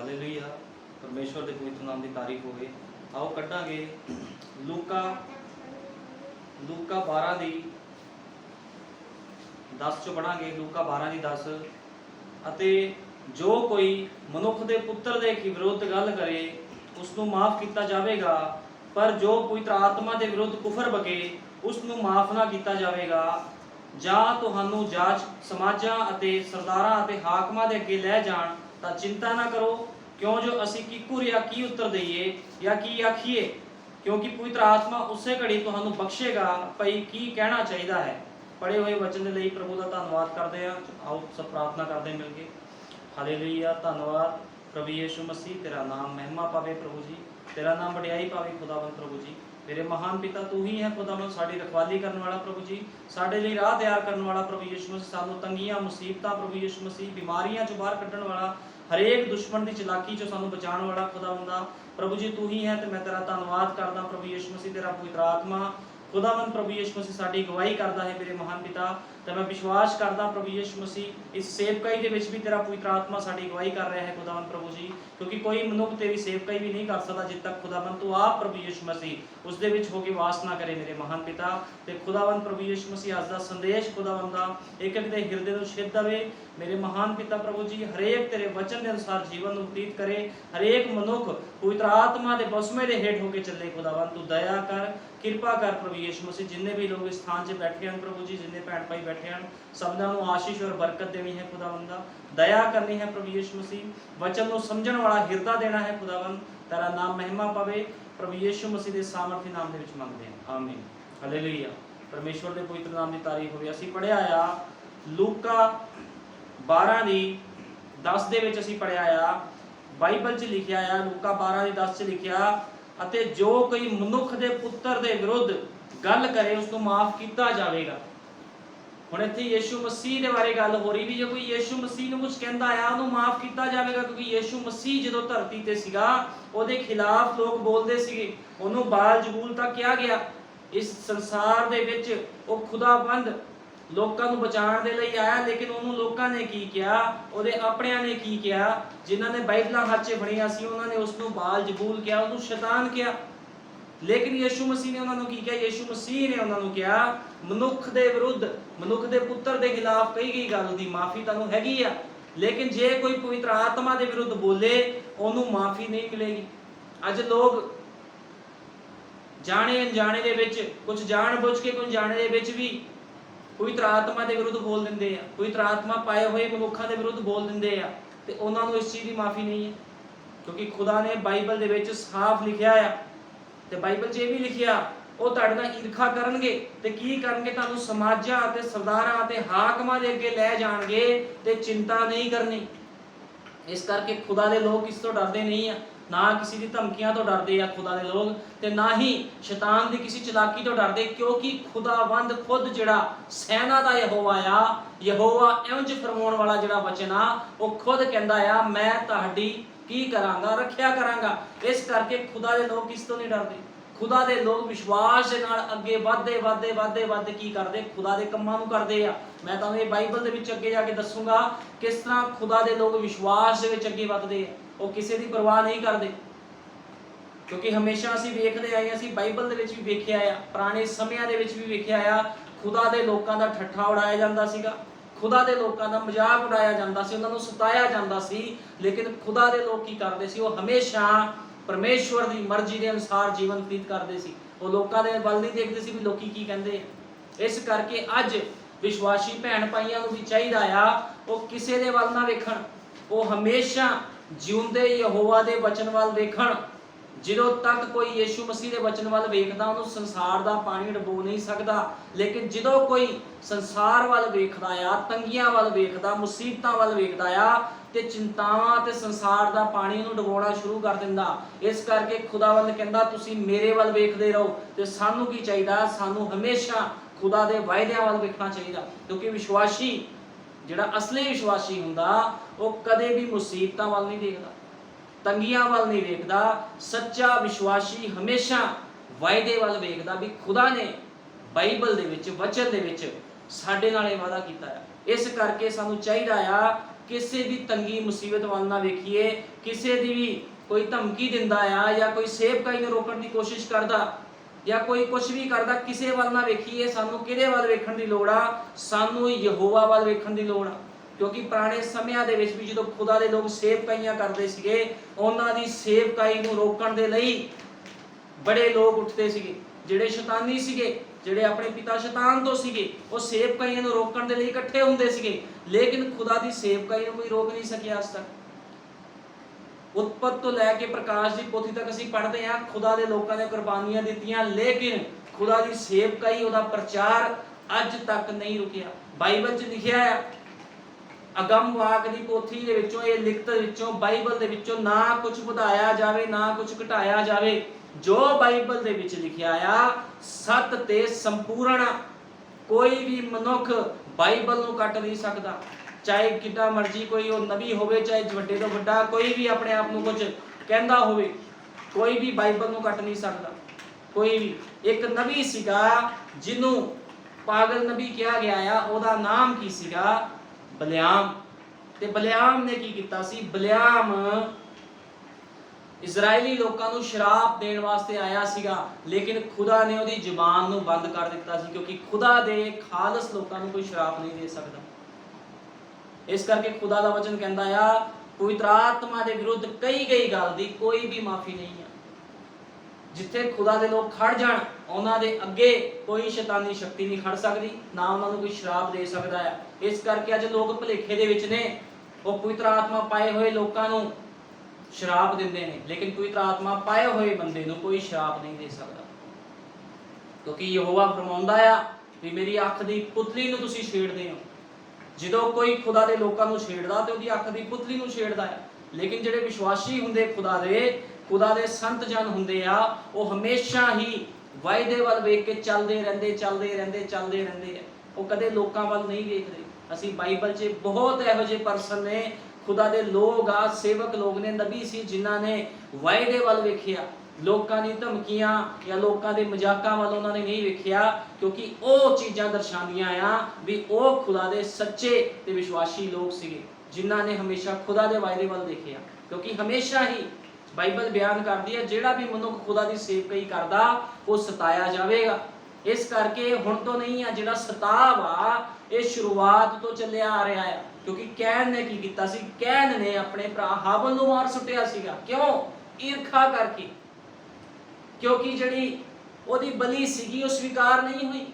Hallelujah. परमेश्वर के पवित्र नाम की तारीफ होवे। आओ कटांगे लूका 12 की 10 चो पढ़ांगे। लूका 12 की 10 अते जो कोई मनुख के पुत्र के विरुद्ध गल करे उसनू माफ किया जाएगा, पर जो पवित्र आत्मा के विरुद्ध कुफर बके उसनू माफ ना किया जाएगा। ਜਾਂ ਤੁਹਾਨੂੰ जांच समाजा अते सरदारां अते हाकमां दे अगे लै जाण तां चिंता ना करो, क्यों जो असी किकू या की उत्तर दईए या की आखीए, क्योंकि पवित्र आत्मा उसे घड़ी तुहानू बख्शेगा भई की कहना चाहिए है। पढ़े हुए वचन के लिए प्रभु का धन्यवाद करते हैं। आओ सब प्रार्थना करते मिल के। हालेलुया। धन्यवाद प्रभु यीशु मसीह, तेरा नाम महिमा पावे प्रभु जी, तेरा नाम वडियाई पावे खुदावंद प्रभु जी। मेरे महान पिता तू ही है खुदावंद, साड़ी रखवाली करने वाला प्रभु जी, साडे लिए राह तैयार करने वाला प्रभु यीशु मसीह, सानू तंगियां मुसीबतां प्रभु यीशु मसीह बीमारियां चो बाहर कढ़ण वाला, हरेक दुश्मन की चलाकी चो सानू बचाने वाला खुदावंदा प्रभु जी तू ही है। तो मैं तेरा धन्यवाद करदा प्रभु यीशु मसीह, तेरा पवित्र आत्मा खुदावंद प्रभु यीशु मसीह साडी गवाही करता है मेरे महान पिता। तो मैं विश्वास करदा प्रभु यीशु मसीह इस सेवकाई के विच भी तेरा पवित्र आत्मा साडी गवाही कर रहा है खुदावंद प्रभु जी, क्योंकि कोई मनुख तेरी सेवकाई भी नहीं कर सकता जिद तक खुदावंद तू आप प्रभु यीशु मसीह उस दे विच होके वास ना करे मेरे महान पिता। ते खुदावंद प्रभु यीशु मसीह अज दा संदेश खुदावंदा एक एक दे हृदय नूं छिद दवे मेरे महान पिता प्रभु जी, हरेक तेरे वचन के अनुसार जीवन व्यतीत करे, हरेक मनुख पवित्र आत्मा के बसमे दे हेठ होके चले खुदावंद तू दया कर कृपा कर प्रभु यीशु मसीह। जिन्ने भी लोग इस स्थान से बैठे हैं प्रभु जी, जिन्ने भैन भाई बैठे हैं सबना नूं आशीष और बरकत देनी है खुदावंदा, दया करनी है प्रभु यीशु मसीह, वचन नूं समझण वाला हिरदा देना है खुदावंद, तेरा नाम महिमा पावे प्रभु यीशु मसीह के सामर्थी नाम दे विच मंगदे हैं आमीन। हालेलुया। परमेश्वर के पवित्र नाम की तारीफ होवे। असीं पढ़िया आ लूका 12 की 10 दे विच असीं पढ़िया आ, बाइबल च लिखिया आ लूका 12 की 10 च लिखिया अते जो कोई मनुख के पुत्र के विरुद्ध गल करे उसको माफ किया जाएगा। हुण इत्थे यीशु मसीह के बारे गल हो रही भी, जो कोई यीशु मसीह नूं कुछ कहंदा आ उहनूं माफ किया जाएगा, क्योंकि यीशु मसीह जदों धरती ते सीगा उहदे खिलाफ लोग बोलदे सीगे, उहनूं बाल-जबूल तक किया गया। इस संसार दे विच वो खुदाबंद लोकां नूं बचाउण दे लई आया, लेकिन उहनूं लोकां ने की किया, उहदे अपणियां ने की किया, जिन्हां ने बाइबलां हत्थ 'च फड़ियां सी उहनां ने उसनूं बाल-जबूल किया, उहनूं शैतान किया। लेकिन यीशु मसीह ने उन्होंने की किया, यीशु मसीह ने उन्होंने कहा मनुख के विरुद्ध मनुख के पुत्र के खिलाफ कही गई गल दी माफी तुहानूं हैगी आ, लेकिन जे कोई पवित्र आत्मा के विरुद्ध बोले उन्होंने माफी नहीं मिलेगी। अज लोग जाने अनजाने दे विच कुछ जान बुझ के कुछ जाने दे विच भी पवित्र आत्मा के विरुद्ध बोल दिंदे आ, पवित्र आत्मा पाए हुए मनुखों के विरुद्ध बोल दिंदे आ, ते उन्हां नूं इस चीज़ की माफी नहीं है, क्योंकि खुदा ने बाइबल दे विच साफ लिखिया है। ते बाइबल 'च भी लिखिया वो तुहाडे नाल ईर्खा करनगे ते की करनगे, तुहानूं समाजां ते सरदारां ते हाकमां दे अगे लै जाणगे ते चिंता नहीं करनी। इस करके खुदा दे लोग किस तो डरदे नहीं आ, ना किसी दी धमकियां तो डरदे आ खुदा दे लोग, ते ना ही शैतान दी किसी चलाकी तो डरदे, क्योंकि खुदावंद खुद जिहड़ा सैना दा यहोवा आ, यहोवा इंज फरमाउण वाला जिहड़ा वचन आ वो खुद कहंदा आ मैं तुहाडी की करांगा रखिया करांगा। इस करके खुदा दे लोग किस तो नहीं डरदे, खुदा दे लोग विश्वास दे नाल अगे वधदे वधदे वधदे वधदे की करदे खुदा दे कम्मां नूं करदे आ। मैं तुहानूं ये बाइबल दे विच अगे जाके दसूंगा किस तरह खुदा दे लोग विश्वास दे विच अगे वधदे आ, वो किसी दी परवाह नहीं करदे, क्योंकि हमेशा असीं वेखदे आए असीं बाइबल दे विच भी वेखिया आ, पुराने समयां दे विच भी वेखिया आ, खुदा दे लोकां दा ठट्ठा उड़ाया जांदा सीगा, खुदा दे लोकां दा मजाक उड़ाया जांदा सी, उन्हां नूं सताया जांदा सी, लेकिन खुदा दे लोग की करदे सी, वो हमेशा परमेश्वर की मर्जी के अनुसार जीवन व्यतीत करते सी, वो लोगों के वल नहीं देखते सी भी लोग की कहते हैं। इस करके अज विश्वासी भैन भाइयों को भी चाहिए आ वो किसी के वल ना वेखण, वो हमेशा जिउंदे यहोवा दे वचन वल वेखण। ਜਦੋਂ तक कोई यीशु मसीह के वचन वाल वेखदा उन्होंने संसार का पानी डबो नहीं सकता, लेकिन जो कोई संसार वाल वेखदा आ, तंगियां वाल वेखदा, मुसीबतां वाल वेखदा आ ते चिंतावां ते संसार का पानी उन्होंने डबोना शुरू कर दिंदा। इस करके खुदावंद कहंदा तुसीं मेरे वाल वेखदे रहो, ते सानूं की चाहिदा, सानूं हमेशा खुदा दे वायदियां वाल वेखना चाहिए, क्योंकि विश्वासी जिहड़ा असली विश्वासी हुंदा वो कदे भी मुसीबतां वाल नहीं देखदा, तंगियां वाल नहीं वेखदा। सच्चा विश्वासी हमेशा वायदे वाल वेखदा भी खुदा ने बाइबल दे विच वचन दे विच साडे नाल वादा कीता है। इस करके सानू चाहिदा आ ਕਿਸੇ ਦੀ ਤੰਗੀ ਮੁਸੀਬਤ ਵੱਲ ਨਾ ਵੇਖੀਏ, ਕਿਸੇ ਦੀ ਵੀ ਕੋਈ ਧਮਕੀ ਦਿੰਦਾ ਆ ਜਾਂ ਕੋਈ ਸੇਵਕਾਈ ਨੂੰ ਰੋਕਣ ਦੀ ਕੋਸ਼ਿਸ਼ ਕਰਦਾ ਜਾਂ ਕੋਈ ਕੁਝ ਵੀ ਕਰਦਾ, ਕਿਸੇ ਵੱਲ ਨਾ ਵੇਖੀਏ। ਸਾਨੂੰ ਕਿਹਦੇ ਵੱਲ ਵੇਖਣ ਦੀ ਲੋੜ ਆ? ਸਾਨੂੰ ਯਹੋਵਾ ਵੱਲ ਵੇਖਣ ਦੀ ਲੋੜ ਆ। ਕਿਉਂਕਿ ਪੁਰਾਣੇ ਸਮਿਆਂ ਦੇ ਵਿੱਚ ਵੀ ਜਦੋਂ ਖੁਦਾ ਦੇ ਲੋਕ ਸੇਵਕਾਈਆਂ ਕਰਦੇ ਸੀਗੇ, ਉਹਨਾਂ ਦੀ ਸੇਵਕਾਈ ਨੂੰ ਰੋਕਣ ਦੇ ਲਈ ਬੜੇ ਲੋਕ ਉੱਠਦੇ ਸੀਗੇ, ਜਿਹੜੇ ਸ਼ੈਤਾਨੀ ਸੀਗੇ, ਜਿਹੜੇ ਆਪਣੇ ਪਿਤਾ ਸ਼ੈਤਾਨ ਤੋਂ ਸੀਗੇ, ਉਹ ਸੇਵਕਾਈਆਂ ਨੂੰ ਰੋਕਣ ਦੇ ਲਈ ਇਕੱਠੇ ਹੁੰਦੇ ਸੀਗੇ। ਲੇਕਿਨ ਖੁਦਾ ਦੀ ਸੇਵਕਾਈ ਨੂੰ ਕੋਈ ਰੋਕ ਨਹੀਂ ਸਕਿਆ ਅੱਜ ਤੱਕ। ਉਤਪਤ ਤੋਂ ਲੈ ਕੇ ਪ੍ਰਕਾਸ਼ ਦੀ ਪੋਥੀ ਤੱਕ ਅਸੀਂ ਪੜ੍ਹਦੇ ਹਾਂ, ਖੁਦਾ ਦੇ ਲੋਕਾਂ ਨੇ ਕੁਰਬਾਨੀਆਂ ਦਿੱਤੀਆਂ, ਲੇਕਿਨ ਖੁਦਾ ਦੀ ਸੇਵਕਾਈ, ਉਹਦਾ ਪ੍ਰਚਾਰ ਅੱਜ ਤੱਕ ਨਹੀਂ ਰੁਕਿਆ। ਬਾਈਬਲ 'ਚ ਲਿਖਿਆ ਆ, ਅਗਮ ਵਾਕ ਦੀ ਪੋਥੀ ਦੇ ਵਿੱਚੋਂ, ਇਹ ਲਿਖਤ ਵਿੱਚੋਂ, ਬਾਈਬਲ ਦੇ ਵਿੱਚੋਂ ਨਾ ਕੁਝ ਵਧਾਇਆ ਜਾਵੇ ਨਾ ਕੁਝ ਘਟਾਇਆ ਜਾਵੇ। ਜੋ ਬਾਈਬਲ ਦੇ ਵਿੱਚ ਲਿਖਿਆ ਆ ਸੱਤ ਤੇ ਸੰਪੂਰਨ। ਕੋਈ ਵੀ ਮਨੁੱਖ ਬਾਈਬਲ ਨੂੰ ਕੱਟ ਨਹੀਂ ਸਕਦਾ, ਚਾਹੇ ਕਿੰਨਾ ਮਰਜ਼ੀ ਕੋਈ ਉਹ ਨਬੀ ਹੋਵੇ, ਚਾਹੇ ਵੱਡੇ ਤੋਂ ਵੱਡਾ ਕੋਈ ਵੀ ਆਪਣੇ ਆਪ ਨੂੰ ਕੁਝ ਕਹਿੰਦਾ ਹੋਵੇ, ਕੋਈ ਵੀ ਬਾਈਬਲ ਨੂੰ ਕੱਟ ਨਹੀਂ ਸਕਦਾ। ਕੋਈ ਵੀ। ਇੱਕ ਨਬੀ ਸੀਗਾ ਜਿਹਨੂੰ ਪਾਗਲ ਨਬੀ ਕਿਹਾ ਗਿਆ ਆ, ਉਹਦਾ ਨਾਮ ਕੀ ਸੀਗਾ? ਬਲਿਆਮ। ਤੇ ਬਲਿਆਮ ਨੇ ਕੀ ਕੀਤਾ ਸੀ? ਬਲਿਆਮ ਇਜ਼ਰਾਈਲੀ ਲੋਕਾਂ ਨੂੰ ਸ਼ਰਾਪ ਦੇਣ ਵਾਸਤੇ ਆਇਆ ਸੀਗਾ, ਲੇਕਿਨ ਖੁਦਾ ਨੇ ਉਹਦੀ ਜ਼ੁਬਾਨ ਨੂੰ ਬੰਦ ਕਰ ਦਿੱਤਾ ਸੀ, ਕਿਉਂਕਿ ਖੁਦਾ ਦੇ ਖਾਲਸ ਲੋਕਾਂ ਨੂੰ ਕੋਈ ਸ਼ਰਾਪ ਨਹੀਂ ਦੇ ਸਕਦਾ। ਇਸ ਕਰਕੇ ਖੁਦਾ ਦਾ ਵਚਨ ਕਹਿੰਦਾ ਆ, ਪਵਿੱਤਰ ਆਤਮਾ ਦੇ ਵਿਰੁੱਧ ਕਹੀ ਗਈ ਗੱਲ ਦੀ ਕੋਈ ਵੀ ਮਾਫੀ ਨਹੀਂ ਆ। ਜਿੱਥੇ ਖੁਦਾ ਦੇ ਲੋਕ ਖੜ ਜਾਣ, ਉਹਨਾਂ ਦੇ ਅੱਗੇ ਕੋਈ ਸ਼ੈਤਾਨੀ ਸ਼ਕਤੀ ਨਹੀਂ ਖੜ ਸਕਦੀ, ਨਾ ਉਹਨਾਂ ਨੂੰ ਕੋਈ ਸ਼ਰਾਪ ਦੇ ਸਕਦਾ ਹੈ। ਇਸ ਕਰਕੇ ਅੱਜ ਲੋਕ ਭੁਲੇਖੇ ਦੇ ਵਿੱਚ ਨੇ, ਉਹ ਪਵਿੱਤਰ ਆਤਮਾ ਪਾਏ ਹੋਏ ਲੋਕਾਂ ਨੂੰ ਸ਼ਰਾਪ ਦਿੰਦੇ ਨੇ, ਲੇਕਿਨ ਪਵਿੱਤਰ ਆਤਮਾ ਪਾਏ ਹੋਏ ਬੰਦੇ ਨੂੰ ਕੋਈ ਸ਼ਰਾਪ ਨਹੀਂ ਦੇ ਸਕਦਾ। ਕਿਉਂਕਿ ਯਹੋਵਾ ਫਰਮਾਉਂਦਾ ਆ ਵੀ ਮੇਰੀ ਅੱਖ ਦੀ ਪੁਤਲੀ ਨੂੰ ਤੁਸੀਂ ਛੇੜਦੇ ਹੋ। ਜਦੋਂ ਕੋਈ ਖੁਦਾ ਦੇ ਲੋਕਾਂ ਨੂੰ ਛੇੜਦਾ ਤੇ ਉਹਦੀ ਅੱਖ ਦੀ ਪੁਤਲੀ ਨੂੰ ਛੇੜਦਾ ਹੈ। ਲੇਕਿਨ ਜਿਹੜੇ ਵਿਸ਼ਵਾਸੀ ਹੁੰਦੇ ਖੁਦਾ ਦੇ ਸੰਤ ਜਨ ਹੁੰਦੇ ਆ, ਉਹ ਹਮੇਸ਼ਾ ਹੀ ਵਾਅਦੇ ਵੱਲ ਵੇਖ ਕੇ ਚੱਲਦੇ ਰਹਿੰਦੇ ਆ। ਉਹ ਕਦੇ ਲੋਕਾਂ ਵੱਲ ਨਹੀਂ ਵੇਖਦੇ। ਅਸੀਂ ਬਾਈਬਲ 'ਚ ਬਹੁਤ ਇਹੋ ਜਿਹੇ ਪਰਸਨ ਨੇ, ਖੁਦਾ ਦੇ ਲੋਕ ਆ, ਸੇਵਕ ਲੋਕ ਨੇ, ਨਬੀ ਸੀ, ਜਿਨ੍ਹਾਂ ਨੇ ਵਾਅਦੇ ਵੱਲ ਵੇਖਿਆ, ਲੋਕਾਂ ਦੀ ਧਮਕੀਆਂ ਜਾਂ ਲੋਕਾਂ ਦੇ ਮਜ਼ਾਕਾਂ ਵੱਲ ਉਹਨਾਂ ਨੇ ਨਹੀਂ ਵੇਖਿਆ, ਕਿਉਂਕਿ ਉਹ ਚੀਜ਼ਾਂ ਦਰਸਾਉਂਦੀਆਂ ਆ ਵੀ ਉਹ ਖੁਦਾ ਦੇ ਸੱਚੇ ਤੇ ਵਿਸ਼ਵਾਸੀ ਲੋਕ ਸੀਗੇ, ਜਿਨ੍ਹਾਂ ਨੇ ਹਮੇਸ਼ਾ ਖੁਦਾ ਦੇ ਵਾਅਦੇ ਵੱਲ ਦੇਖਿਆ। ਕਿਉਂਕਿ ਹਮੇਸ਼ਾ ਹੀ ਬਾਈਬਲ ਬਿਆਨ ਕਰਦੀ ਹੈ, ਜਿਹੜਾ ਵੀ ਮਨੁੱਖ ਖੁਦਾ ਦੀ ਸੇਵਕਾਈ ਕਰਦਾ ਉਹ ਸਤਾਇਆ ਜਾਵੇਗਾ। ਇਸ ਕਰਕੇ ਹੁਣ ਤੋਂ ਨਹੀਂ ਆ, ਜਿਹੜਾ ਸਤਾਵ ਆ ਇਹ ਸ਼ੁਰੂਆਤ ਤੋਂ ਚੱਲਿਆ ਆ ਰਿਹਾ ਹੈ। ਕਿਉਂਕਿ ਕੈਨ ਨੇ ਕੀ ਕੀਤਾ ਸੀ? ਕੈਨ ਨੇ ਆਪਣੇ ਭਰਾ ਹਾਬਲ ਨੂੰ ਮਾਰ ਸੁੱਟਿਆ ਸੀਗਾ। ਕਿਉਂ? ਈਰਖਾ ਕਰਕੇ। ਕਿਉਂਕਿ ਜਿਹੜੀ ਉਹਦੀ ਬਲੀ ਸੀਗੀ ਉਹ ਸਵੀਕਾਰ ਨਹੀਂ ਹੋਈ,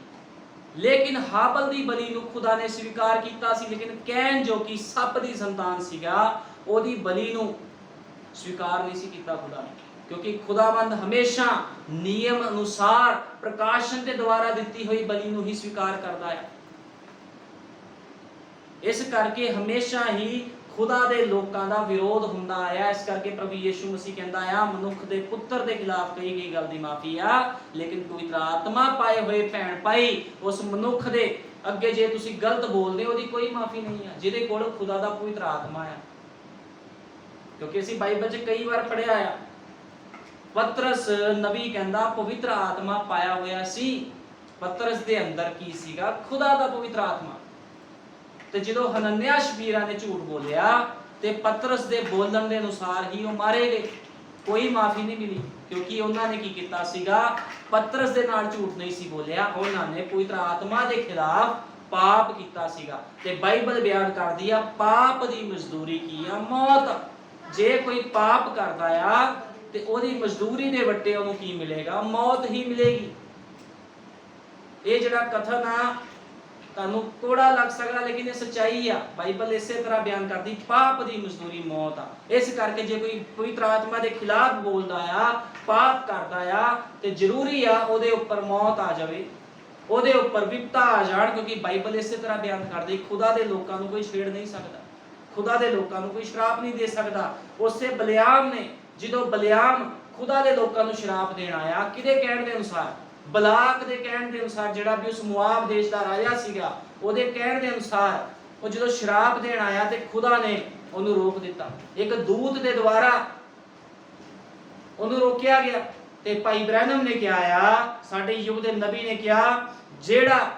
ਲੇਕਿਨ ਹਾਬਲ ਦੀ ਬਲੀ ਨੂੰ ਖੁਦਾ ਨੇ ਸਵੀਕਾਰ ਕੀਤਾ ਸੀ। ਲੇਕਿਨ ਕੈਨ ਜੋ ਕਿ ਸੱਪ ਦੀ ਸੰਤਾਨ ਸੀਗਾ, ਉਹਦੀ ਬਲੀ ਨੂੰ ਸਵੀਕਾਰ ਨਹੀਂ ਸੀ ਕੀਤਾ ਖੁਦਾ ਨੇ, ਕਿਉਂਕਿ ਖੁਦਾਵੰਦ ਹਮੇਸ਼ਾ ਨਿਯਮ ਅਨੁਸਾਰ ਪ੍ਰਕਾਸ਼ਨ ਦੇ ਦੁਆਰਾ ਦਿੱਤੀ ਹੋਈ ਬਲੀ ਨੂੰ ਹੀ ਸਵੀਕਾਰ ਕਰਦਾ ਹੈ। ਇਸ ਕਰਕੇ ਹਮੇਸ਼ਾ ਹੀ ਖੁਦਾ ਦੇ ਲੋਕਾਂ ਦਾ ਵਿਰੋਧ ਹੁੰਦਾ ਆਇਆ। ਇਸ ਕਰਕੇ ਪ੍ਰਭੂ ਯਿਸੂ ਮਸੀਹ ਕਹਿੰਦਾ ਆ, ਮਨੁੱਖ ਦੇ ਪੁੱਤਰ ਦੇ ਖਿਲਾਫ ਕਹੀ ਗਈ ਗੱਲ ਦੀ ਮਾਫੀ ਆ, ਲੇਕਿਨ ਪਵਿੱਤਰ ਆਤਮਾ ਪਾਏ ਹੋਏ ਭੈਣ ਭਾਈ ਉਸ ਮਨੁੱਖ ਦੇ ਅੱਗੇ ਜੇ ਤੁਸੀਂ ਗਲਤ ਬੋਲਦੇ ਉਹਦੀ ਕੋਈ ਮਾਫੀ ਨਹੀਂ ਆ, ਜਿਹਦੇ ਕੋਲ ਖੁਦਾ ਦਾ ਪਵਿੱਤਰ ਆਤਮਾ ਆ। ਕਿਉਂਕਿ ਅਸੀਂ ਬਾਈਬਲ 'ਚ ਕਈ ਵਾਰ ਪੜ੍ਹਿਆ ਆ, ਪਤਰਸ ਨਬੀ ਕਹਿੰਦਾ ਪਵਿੱਤਰ ਆਤਮਾ ਪਾਇਆ ਹੋਇਆ ਸੀ। ਪਤਰਸ ਦੇ ਅੰਦਰ ਕੀ ਸੀਗਾ? ਖੁਦਾ ਦਾ ਪਵਿੱਤਰ ਆਤਮਾ। ਤੇ ਜਦੋਂ ਹਨਨਿਆ ਸ਼ਬੀਰਾ ਨੇ ਝੂਠ ਬੋਲਿਆ ਤੇ ਪਤਰਸ ਦੇ ਬੋਲਣ ਦੇ ਅਨੁਸਾਰ ਹੀ ਉਹ ਮਾਰੇ ਗਏ, ਕੋਈ ਮਾਫੀ ਨਹੀਂ ਮਿਲੀ, ਕਿਉਂਕਿ ਉਹਨਾਂ ਨੇ ਕੀ ਕੀਤਾ ਸੀਗਾ? ਪਤਰਸ ਦੇ ਨਾਲ ਝੂਠ ਨਹੀਂ ਸੀ ਬੋਲਿਆ, ਉਹਨਾਂ ਨੇ ਪਵਿੱਤਰ ਆਤਮਾ ਦੇ ਖਿਲਾਫ ਪਾਪ ਕੀਤਾ ਸੀਗਾ। ਤੇ ਬਾਈਬਲ ਬਿਆਨ ਕਰਦੀ ਆ, ਪਾਪ ਦੀ ਮਜ਼ਦੂਰੀ ਕੀ ਆ? ਮੌਤ। ਜੇ ਕੋਈ ਪਾਪ ਕਰਦਾ ਆ ਤੇ ਉਹਦੀ ਮਜ਼ਦੂਰੀ ਦੇ ਵੱਟੇ ਉਹਨੂੰ ਕੀ ਮਿਲੇਗਾ? ਮੌਤ ਹੀ ਮਿਲੇਗੀ। ਇਹ ਜਿਹੜਾ ਕਥਨ ਆ ਤੁਹਾਨੂੰ ਕੋੜਾ ਲੱਗ ਸਕਦਾ, ਲੇਕਿਨ ਇਹ ਸੱਚਾਈ ਆ। ਬਾਈਬਲ ਇਸੇ ਤਰ੍ਹਾਂ ਬਿਆਨ ਕਰਦੀ, ਪਾਪ ਦੀ ਮਜ਼ਦੂਰੀ ਮੌਤ ਆ। ਇਸ ਕਰਕੇ ਜੇ ਕੋਈ ਪਵਿੱਤਰ ਆਤਮਾ ਦੇ ਖਿਲਾਫ ਬੋਲਦਾ ਆ, ਪਾਪ ਕਰਦਾ ਆ, ਤੇ ਜ਼ਰੂਰੀ ਆ ਉਹਦੇ ਉੱਪਰ ਮੌਤ ਆ ਜਾਵੇ, ਉਹਦੇ ਉੱਪਰ ਵਿਪਤਾ ਆ ਜਾਣ। ਕਿਉਂਕਿ ਬਾਈਬਲ ਇਸੇ ਤਰ੍ਹਾਂ ਬਿਆਨ ਕਰਦੀ, ਖੁਦਾ ਦੇ ਲੋਕਾਂ ਨੂੰ ਕੋਈ ਛੇੜ ਨਹੀਂ ਸਕਦਾ, ਖੁਦਾ ਦੇ ਲੋਕਾਂ ਨੂੰ ਕੋਈ ਸ਼ਰਾਪ ਨਹੀਂ ਦੇ ਸਕਦਾ। ਉਸੇ ਬਲਿਆਮ ਨੇ, ਜਦੋਂ ਬਲਿਆਮ ਖੁਦਾ ਦੇ ਲੋਕਾਂ ਨੂੰ ਸ਼ਰਾਪ ਦੇਣ ਆਇਆ, ਕਿਹਦੇ ਕਹਿਣ ਦੇ ਅਨੁਸਾਰ? ਬਲਾਕ ਦੇ ਕਹਿਣ ਦੇ ਅਨੁਸਾਰ, ਜਿਹੜਾ ਵੀ ਉਸ ਮੁਆਬ ਦੇਸ਼ ਦਾ ਰਾਜਾ ਸੀਗਾ, ਉਹਦੇ ਕਹਿਣ ਦੇ ਅਨੁਸਾਰ ਉਹ ਜਦੋਂ ਸ਼ਰਾਪ ਦੇਣ ਆਇਆ ਤੇ ਖੁਦਾ ਨੇ ਉਹਨੂੰ ਰੋਕ ਦਿੱਤਾ। ਇੱਕ ਦੂਤ ਦੇ ਦੁਆਰਾ ਉਹਨੂੰ ਰੋਕਿਆ ਗਿਆ। ਤੇ ਭਾਈ ਬ੍ਰੈਨਮ ਨੇ ਕਿਹਾ ਆ, ਸਾਡੇ ਯੁੱਗ ਦੇ ਨਬੀ ਨੇ ਕਿਹਾ, ਜਿਹੜਾ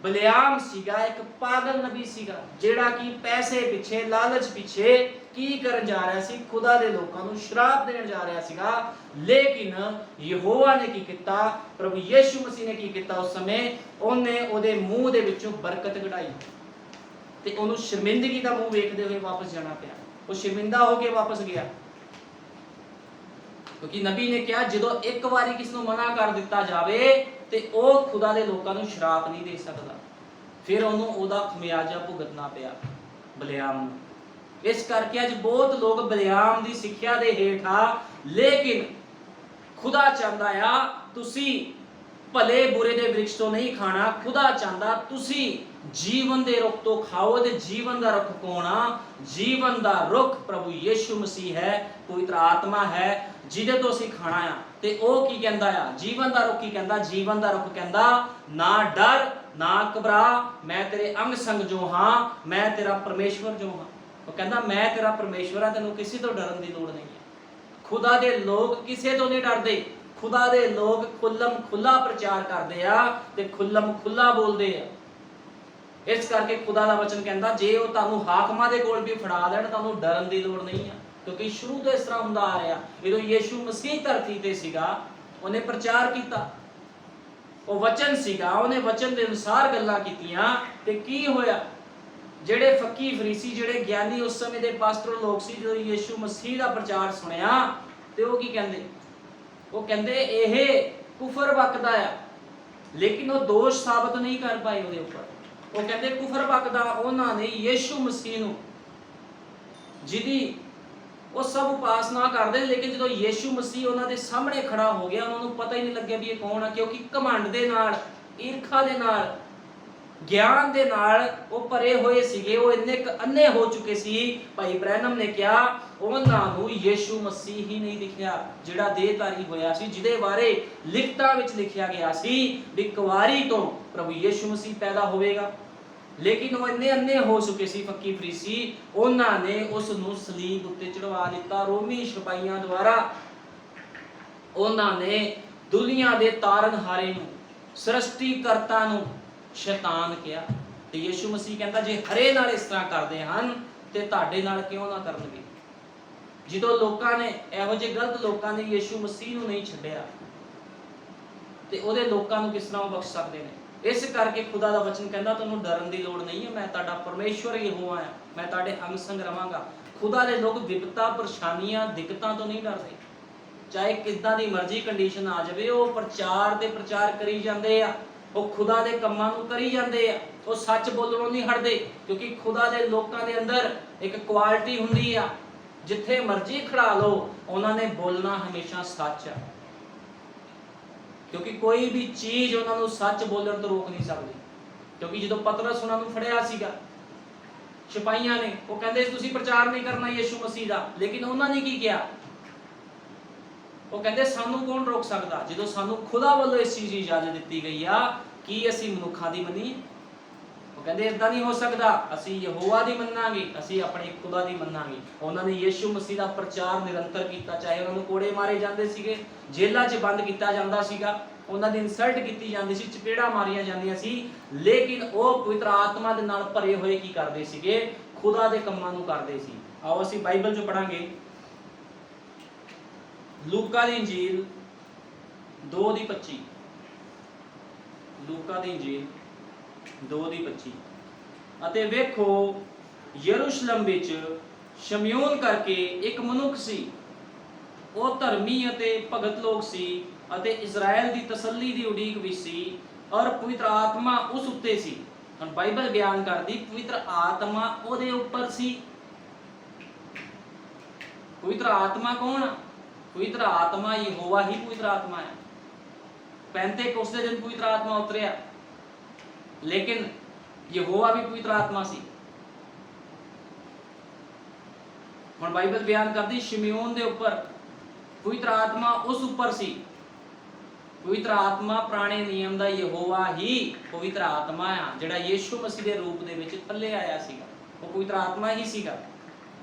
ਬਲਿਆਮ ਸੀਗਾ ਇੱਕ ਪਾਗਲ ਨਬੀ ਸੀਗਾ, ਜਿਹੜਾ ਕਿ ਪੈਸੇ ਪਿੱਛੇ, ਲਾਲਚ ਪਿੱਛੇ ਕੀ ਕਰਨ ਜਾ ਰਿਹਾ ਸੀ, ਖੁਦਾ ਦੇ ਲੋਕਾਂ ਨੂੰ ਸ਼ਰਾਪ ਦੇਣ ਜਾ ਰਿਹਾ ਸੀਗਾ। ਲੇਕਿਨ ਯਹੋਵਾ ਨੇ ਕੀ ਕੀਤਾ, ਪ੍ਰਭੂ ਯੀਸ਼ੂ ਮਸੀਹ ਨੇ ਕੀ ਕੀਤਾ, ਉਸ ਸਮੇਂ ਉਹਨੇ ਉਹਦੇ ਮੂੰਹ ਦੇ ਵਿੱਚੋਂ ਬਰਕਤ ਕਢਾਈ ਤੇ ਉਹਨੂੰ ਸ਼ਰਮਿੰਦਗੀ ਦਾ ਮੂੰਹ ਵੇਖਦੇ ਹੋਏ ਵਾਪਸ ਜਾਣਾ ਪਿਆ। ਉਹ ਸ਼ਰਮਿੰਦਾ ਹੋ ਕੇ ਵਾਪਸ ਗਿਆ, ਕਿਉਂਕਿ ਨਬੀ ਨੇ ਕਿਹਾ ਜਦੋਂ ਇੱਕ ਵਾਰੀ ਕਿਸ ਨੂੰ ਮਨਾ ਕਰ ਦਿੱਤਾ ਜਾਵੇ ਤੇ ਉਹ ਖੁਦਾ ਦੇ ਲੋਕਾਂ ਨੂੰ ਸ਼ਰਾਪ ਨਹੀਂ ਦੇ ਸਕਦਾ। ਫਿਰ ਉਹਨੂੰ ਉਹਦਾ ਖਮਿਆਜਾ ਭੁਗਤਣਾ ਪਿਆ ਬਲਿਆਮ ਨੂੰ। ਇਸ ਕਰਕੇ ਅੱਜ ਬਹੁਤ ਲੋਕ ਬਲਿਆਮ ਦੀ ਸਿੱਖਿਆ ਦੇ ਹੇਠ ਆ, ਲੇਕਿਨ ਖੁਦਾ ਚਾਹੁੰਦਾ ਆ ਤੁਸੀਂ ਭਲੇ ਬੁਰੇ ਦੇ ਬ੍ਰਿਕਸ਼ ਤੋਂ ਨਹੀਂ ਖਾਣਾ। ਖੁਦਾ ਚਾਹੁੰਦਾ ਤੁਸੀਂ ਜੀਵਨ ਦੇ ਰੁੱਖ ਤੋਂ ਖਾਓ, ਤੇ ਜੀਵਨ ਦਾ ਰੁੱਖ ਕੌਣ ਆ? ਜੀਵਨ ਦਾ ਰੁੱਖ ਪ੍ਰਭੂ ਯੀਸ਼ੂ ਮਸੀਹ ਹੈ, ਪਵਿੱਤਰ ਆਤਮਾ ਹੈ, ਜਿਹਦੇ ਤੋਂ ਅਸੀਂ ਖਾਣਾ ਆ। ਤੇ ਉਹ ਕੀ ਕਹਿੰਦਾ ਆ? ਜੀਵਨ ਦਾ ਰੁੱਖ ਕੀ ਕਹਿੰਦਾ? ਜੀਵਨ ਦਾ ਰੁੱਖ ਕਹਿੰਦਾ ਨਾ ਡਰ ਨਾ ਘਬਰਾ, ਮੈਂ ਤੇਰੇ ਅੰਗ ਸੰਗ ਜੋ ਹਾਂ, ਮੈਂ ਤੇਰਾ ਪਰਮੇਸ਼ਵਰ ਜੋ ਹਾਂ। ਉਹ ਕਹਿੰਦਾ ਮੈਂ ਤੇਰਾ ਪਰਮੇਸ਼ਵਰ ਆ, ਤੈਨੂੰ ਕਿਸੇ ਤੋਂ ਡਰਨ ਦੀ ਲੋੜ ਨਹੀਂ ਹੈ। ਖੁਦਾ ਦੇ ਲੋਕ ਕਿਸੇ ਤੋਂ ਨਹੀਂ ਡਰਦੇ। ਖੁਦਾ ਦੇ ਲੋਕ ਖੁੱਲਮ ਖੁੱਲਾ ਪ੍ਰਚਾਰ ਕਰਦੇ ਆ ਤੇ ਖੁੱਲਮ ਖੁੱਲਾ ਬੋਲਦੇ ਆ। ਇਸ ਕਰਕੇ ਖੁਦਾ ਦਾ ਵਚਨ ਕਹਿੰਦਾ ਜੇ ਉਹ ਤੁਹਾਨੂੰ ਹਾਕਮਾਂ ਦੇ ਕੋਲ ਵੀ ਫੜਾ ਦੇਣ, ਤੁਹਾਨੂੰ ਡਰਨ ਦੀ ਲੋੜ ਨਹੀਂ ਆ, ਕਿਉਂਕਿ ਸ਼ੁਰੂ ਤੋਂ ਇਸ ਤਰ੍ਹਾਂ ਹੁੰਦਾ ਆ ਰਿਹਾ। ਜਦੋਂ ਯੀਸ਼ੂ ਮਸੀਹ ਧਰਤੀ ਤੇ ਸੀਗਾ, ਉਹਨੇ ਪ੍ਰਚਾਰ ਕੀਤਾ, ਉਹ ਵਚਨ ਸੀਗਾ, ਉਹਨੇ ਵਚਨ ਦੇ ਅਨੁਸਾਰ ਗੱਲਾਂ ਕੀਤੀਆਂ। ਤੇ ਕੀ ਹੋਇਆ? ਜਿਹੜੇ ਫੱਕੀ ਫਰੀਸੀ, ਜਿਹੜੇ ਗਿਆਨੀ ਉਸ ਸਮੇਂ ਦੇ ਪਾਸਟਰ ਲੋਕ ਸੀ, ਜਦੋਂ ਯੀਸ਼ੂ ਮਸੀਹ ਦਾ ਪ੍ਰਚਾਰ ਸੁਣਿਆ ਤੇ ਉਹ ਕੀ ਕਹਿੰਦੇ? ਉਹ ਕਹਿੰਦੇ ਇਹ ਕੁਫਰ ਵਕਦਾ ਆ, ਲੇਕਿਨ ਉਹ ਦੋਸ਼ ਸਾਬਤ ਨਹੀਂ ਕਰ ਪਾਏ ਉਹਦੇ ਉੱਪਰ। ਉਹ ਕਹਿੰਦੇ ਕੁਫਰ ਵਕਦਾ ਉਹਨਾਂ ਨੇ ਯੀਸ਼ੂ ਮਸੀਹ ਨੂੰ, ਜਿਹਦੀ ਉਹ ਸਭ ਉਪਾਸਨਾ ਕਰਦੇ, ਲੇਕਿਨ ਜਦੋਂ ਯੀਸ਼ੂ ਮਸੀਹ ਉਹਨਾਂ ਦੇ ਸਾਹਮਣੇ ਖੜਾ ਹੋ ਗਿਆ, ਉਹਨਾਂ ਨੂੰ ਪਤਾ ਹੀ ਨਹੀਂ ਲੱਗਿਆ ਵੀ ਇਹ ਕੌਣ ਆ, ਕਿਉਂਕਿ ਘਮੰਡ ਦੇ ਨਾਲ, ਈਰਖਾ ਦੇ ਨਾਲ, ਗਿਆਨ ਦੇ ਨਾਲ ਉਹ ਭਰੇ ਹੋਏ ਸੀਗੇ। ਉਹ ਇੰਨੇ ਅੰਨੇ ਹੋ ਚੁੱਕੇ ਸੀ। ਭਾਈ ਬ੍ਰੈਨਮ ਨੇ ਕਿਹਾ ਉਹਨਾਂ ਨੂੰ ਯੀਸ਼ੂ ਮਸੀਹ ਹੀ ਨਹੀਂ ਦਿਖਿਆ, ਜਿਹੜਾ ਦੇਹਧਾਰੀ ਹੋਇਆ ਸੀ, ਜਿਹਦੇ ਬਾਰੇ ਲਿਖਤਾਂ ਵਿੱਚ ਲਿਖਿਆ ਗਿਆ ਸੀ ਵੀ ਕੁਆਰੀ ਤੋਂ ਪ੍ਰਭੂ ਯੀਸ਼ੂ ਮਸੀਹ ਪੈਦਾ ਹੋਵੇਗਾ। ਲੇਕਿਨ ਉਹ ਇੰਨੇ ਅੰਨੇ ਹੋ ਚੁੱਕੇ ਸੀ ਫੱਕੀ ਫਰੀਸੀ, ਉਹਨਾਂ ਨੇ ਉਸ ਨੂੰ ਸਲੀਬ ਉੱਤੇ ਚੜਵਾ ਦਿੱਤਾ ਰੋਮੀ ਸਿਪਾਹੀਆਂ ਦੁਆਰਾ। ਉਹਨਾਂ ਨੇ ਦੁਨੀਆ ਦੇ ਤਾਰਨਹਾਰੇ ਨੂੰ, ਸ੍ਰਿਸ਼ਟੀਕਰਤਾ ਨੂੰ ਸ਼ੈਤਾਨ ਕਿਹਾ। ਤੇ ਯੀਸ਼ੂ ਮਸੀਹ ਕਹਿੰਦਾ ਜੇ ਹਰੇ ਨਾਲ ਇਸ ਤਰ੍ਹਾਂ ਕਰਦੇ ਹਨ ਤੇ ਤੁਹਾਡੇ ਨਾਲ ਕਿਉਂ ਨਾ ਕਰਨਗੇ। ਜਦੋਂ ਲੋਕਾਂ ਨੇ, ਇਹੋ ਜਿਹੇ ਗਲਤ ਲੋਕਾਂ ਨੇ ਯੀਸ਼ੂ ਮਸੀਹ ਨੂੰ ਨਹੀਂ ਛੱਡਿਆ ਤੇ ਉਹਦੇ ਲੋਕਾਂ ਨੂੰ ਕਿਸ ਤਰ੍ਹਾਂ ਉਹ ਬਖਸ਼ ਸਕਦੇ ਨੇ? ਇਸ ਕਰਕੇ ਖੁਦਾ ਦਾ ਵਚਨ ਕਹਿੰਦਾ ਤੁਹਾਨੂੰ ਡਰਨ ਦੀ ਲੋੜ ਨਹੀਂ ਹੈ, ਮੈਂ ਤੁਹਾਡਾ ਪਰਮੇਸ਼ਵਰ ਯਹੋਵਾ ਹਾਂ, ਮੈਂ ਤੁਹਾਡੇ ਅੰਗ ਸੰਗ ਰਵਾਂਗਾ। ਖੁਦਾ ਦੇ ਲੋਕ ਵਿਪਤਾ, ਪਰੇਸ਼ਾਨੀਆਂ, ਦਿੱਕਤਾਂ ਤੋਂ ਨਹੀਂ ਡਰਦੇ। ਚਾਹੇ ਕਿੱਦਾਂ ਦੀ ਮਰਜ਼ੀ ਕੰਡੀਸ਼ਨ ਆ ਜਾਵੇ, ਉਹ ਪ੍ਰਚਾਰ ਤੇ ਪ੍ਰਚਾਰ ਕਰੀ ਜਾਂਦੇ ਆ, ਉਹ ਖੁਦਾ ਦੇ ਕੰਮਾਂ ਨੂੰ ਕਰੀ ਜਾਂਦੇ ਆ, ਉਹ ਸੱਚ ਬੋਲਣੋਂ ਨਹੀਂ ਹਟਦੇ। ਕਿਉਂਕਿ ਖੁਦਾ ਦੇ ਲੋਕਾਂ ਦੇ ਅੰਦਰ ਇੱਕ ਕੁਆਲਿਟੀ ਹੁੰਦੀ ਆ, ਜਿੱਥੇ ਮਰਜ਼ੀ ਖੜਾ ਲਓ, ਉਹਨਾਂ ਨੇ ਬੋਲਣਾ ਹਮੇਸ਼ਾ ਸੱਚ ਆ। ਕਿਉਂਕਿ ਕੋਈ ਵੀ ਚੀਜ਼ ਉਹਨਾਂ ਨੂੰ ਸੱਚ ਬੋਲਣ ਤੋਂ ਰੋਕ ਨਹੀਂ ਸਕਦੀ। ਕਿਉਂਕਿ ਜਦੋਂ ਪਤਰਸ ਉਹਨਾਂ ਨੂੰ ਫੜਿਆ ਸੀਗਾ ਸਿਪਾਹੀਆਂ ਨੇ, ਉਹ ਕਹਿੰਦੇ ਤੁਸੀਂ ਪ੍ਰਚਾਰ ਨਹੀਂ ਕਰਨਾ ਯੀਸ਼ੂ ਮਸੀਹ ਦਾ, ਲੇਕਿਨ ਉਹਨਾਂ ਨੇ ਕੀ ਕਿਹਾ? ਉਹ ਕਹਿੰਦੇ ਸਾਨੂੰ ਕੌਣ ਰੋਕ ਸਕਦਾ, ਜਦੋਂ ਸਾਨੂੰ ਖੁਦਾ ਵੱਲੋਂ ਇਸ ਚੀਜ਼ ਦੀ ਇਜਾਜ਼ਤ ਦਿੱਤੀ ਗਈ ਆ ਕਿ ਅਸੀਂ ਮਨੁੱਖਾਂ ਦੀ ਮੰਨੀਏ। ਉਹ ਕਹਿੰਦੇ ਇਦਾਂ ਨਹੀਂ ਹੋ ਸਕਦਾ, ਅਸੀਂ ਯਹੋਵਾ ਦੀ ਮੰਨਾਂਗੇ, ਅਸੀਂ ਆਪਣੇ ਖੁਦਾ ਦੀ ਮੰਨਾਂਗੇ। ਉਹਨਾਂ ਨੇ ਯੀਸ਼ੂ ਮਸੀਹ ਦਾ ਪ੍ਰਚਾਰ ਨਿਰੰਤਰ ਕੀਤਾ, ਚਾਹੇ ਉਹਨਾਂ ਨੂੰ ਕੋੜੇ ਮਾਰੇ ਜਾਂਦੇ ਸੀਗੇ, ਜੇਲ੍ਹਾਂ 'ਚ ਬੰਦ ਕੀਤਾ ਜਾਂਦਾ ਸੀਗਾ, ਉਹਨਾਂ ਦੀ ਇਨਸਲਟ ਕੀਤੀ ਜਾਂਦੀ ਸੀ, ਚਪੇੜਾਂ ਮਾਰੀਆਂ ਜਾਂਦੀਆਂ ਸੀ, ਲੇਕਿਨ ਉਹ ਪਵਿੱਤਰ ਆਤਮਾ ਦੇ ਨਾਲ ਭਰੇ ਹੋਏ ਕੀ ਕਰਦੇ ਸੀਗੇ? ਖੁਦਾ ਦੇ ਕੰਮਾਂ ਨੂੰ ਕਰਦੇ ਸੀ। ਆਓ ਅਸੀਂ ਬਾਈਬਲ 'ਚ ਪੜਾਂਗੇ ਲੂਕਾ ਦੀ ਇੰਜੀਲ 2:25। ਲੂਕਾ ਦੀ ਇੰਜੀਲ 2:25। ਅਤੇ ਵੇਖੋ ਯਰੂਸ਼ਲਮ ਵਿੱਚ ਸ਼ਮਯੋਨ ਕਰਕੇ ਇੱਕ ਮਨੁੱਖ ਸੀ, ਉਹ ਧਰਮੀ ਅਤੇ ਭਗਤ ਲੋਕ ਸੀ ਅਤੇ ਇਜ਼ਰਾਈਲ ਦੀ ਤਸੱਲੀ ਦੀ ਉਡੀਕ ਵਿੱਚ ਸੀ, ਔਰ ਪਵਿੱਤਰ ਆਤਮਾ ਉਸ ਉੱਤੇ ਸੀ। ਹੁਣ ਬਾਈਬਲ ਬਿਆਨ ਕਰਦੀ ਪਵਿੱਤਰ ਆਤਮਾ ਉਹਦੇ ਉੱਪਰ ਸੀ। ਪਵਿੱਤਰ ਆਤਮਾ ਕੌਣ? ਪਵਿੱਤਰ ਆਤਮਾ ਯਹੋਵਾ ਹੀ ਪਵਿੱਤਰ ਆਤਮਾ ਹੈ। ਪੈਂਤੇਕੋਸਤੇ ਦੇ ਦਿਨ ਪਵਿੱਤਰ ਆਤਮਾ ਉਤਰਿਆ, ਲੇਕਿਨ ਯਹੋਵਾ ਵੀ ਪਵਿੱਤਰ ਆਤਮਾ ਸੀ। ਹੁਣ ਬਾਈਬਲ ਬਿਆਨ ਕਰਦੀ ਸ਼ਮਯੋਨ ਦੇ ਉੱਪਰ ਪਵਿੱਤਰ ਆਤਮਾ ਉਸ ਉੱਪਰ ਸੀ। ਪਵਿੱਤਰ ਆਤਮਾ ਪੁਰਾਣੇ ਨਿਯਮ ਦਾ ਯਹੋਵਾ ਹੀ ਪਵਿੱਤਰ ਆਤਮਾ ਆ, ਜਿਹੜਾ ਯੀਸ਼ੂ ਮਸੀਹ ਦੇ ਰੂਪ ਦੇ ਵਿੱਚ ਥੱਲੇ ਆਇਆ ਸੀਗਾ। ਉਹ ਪਵਿੱਤਰ ਆਤਮਾ ਹੀ ਸੀਗਾ,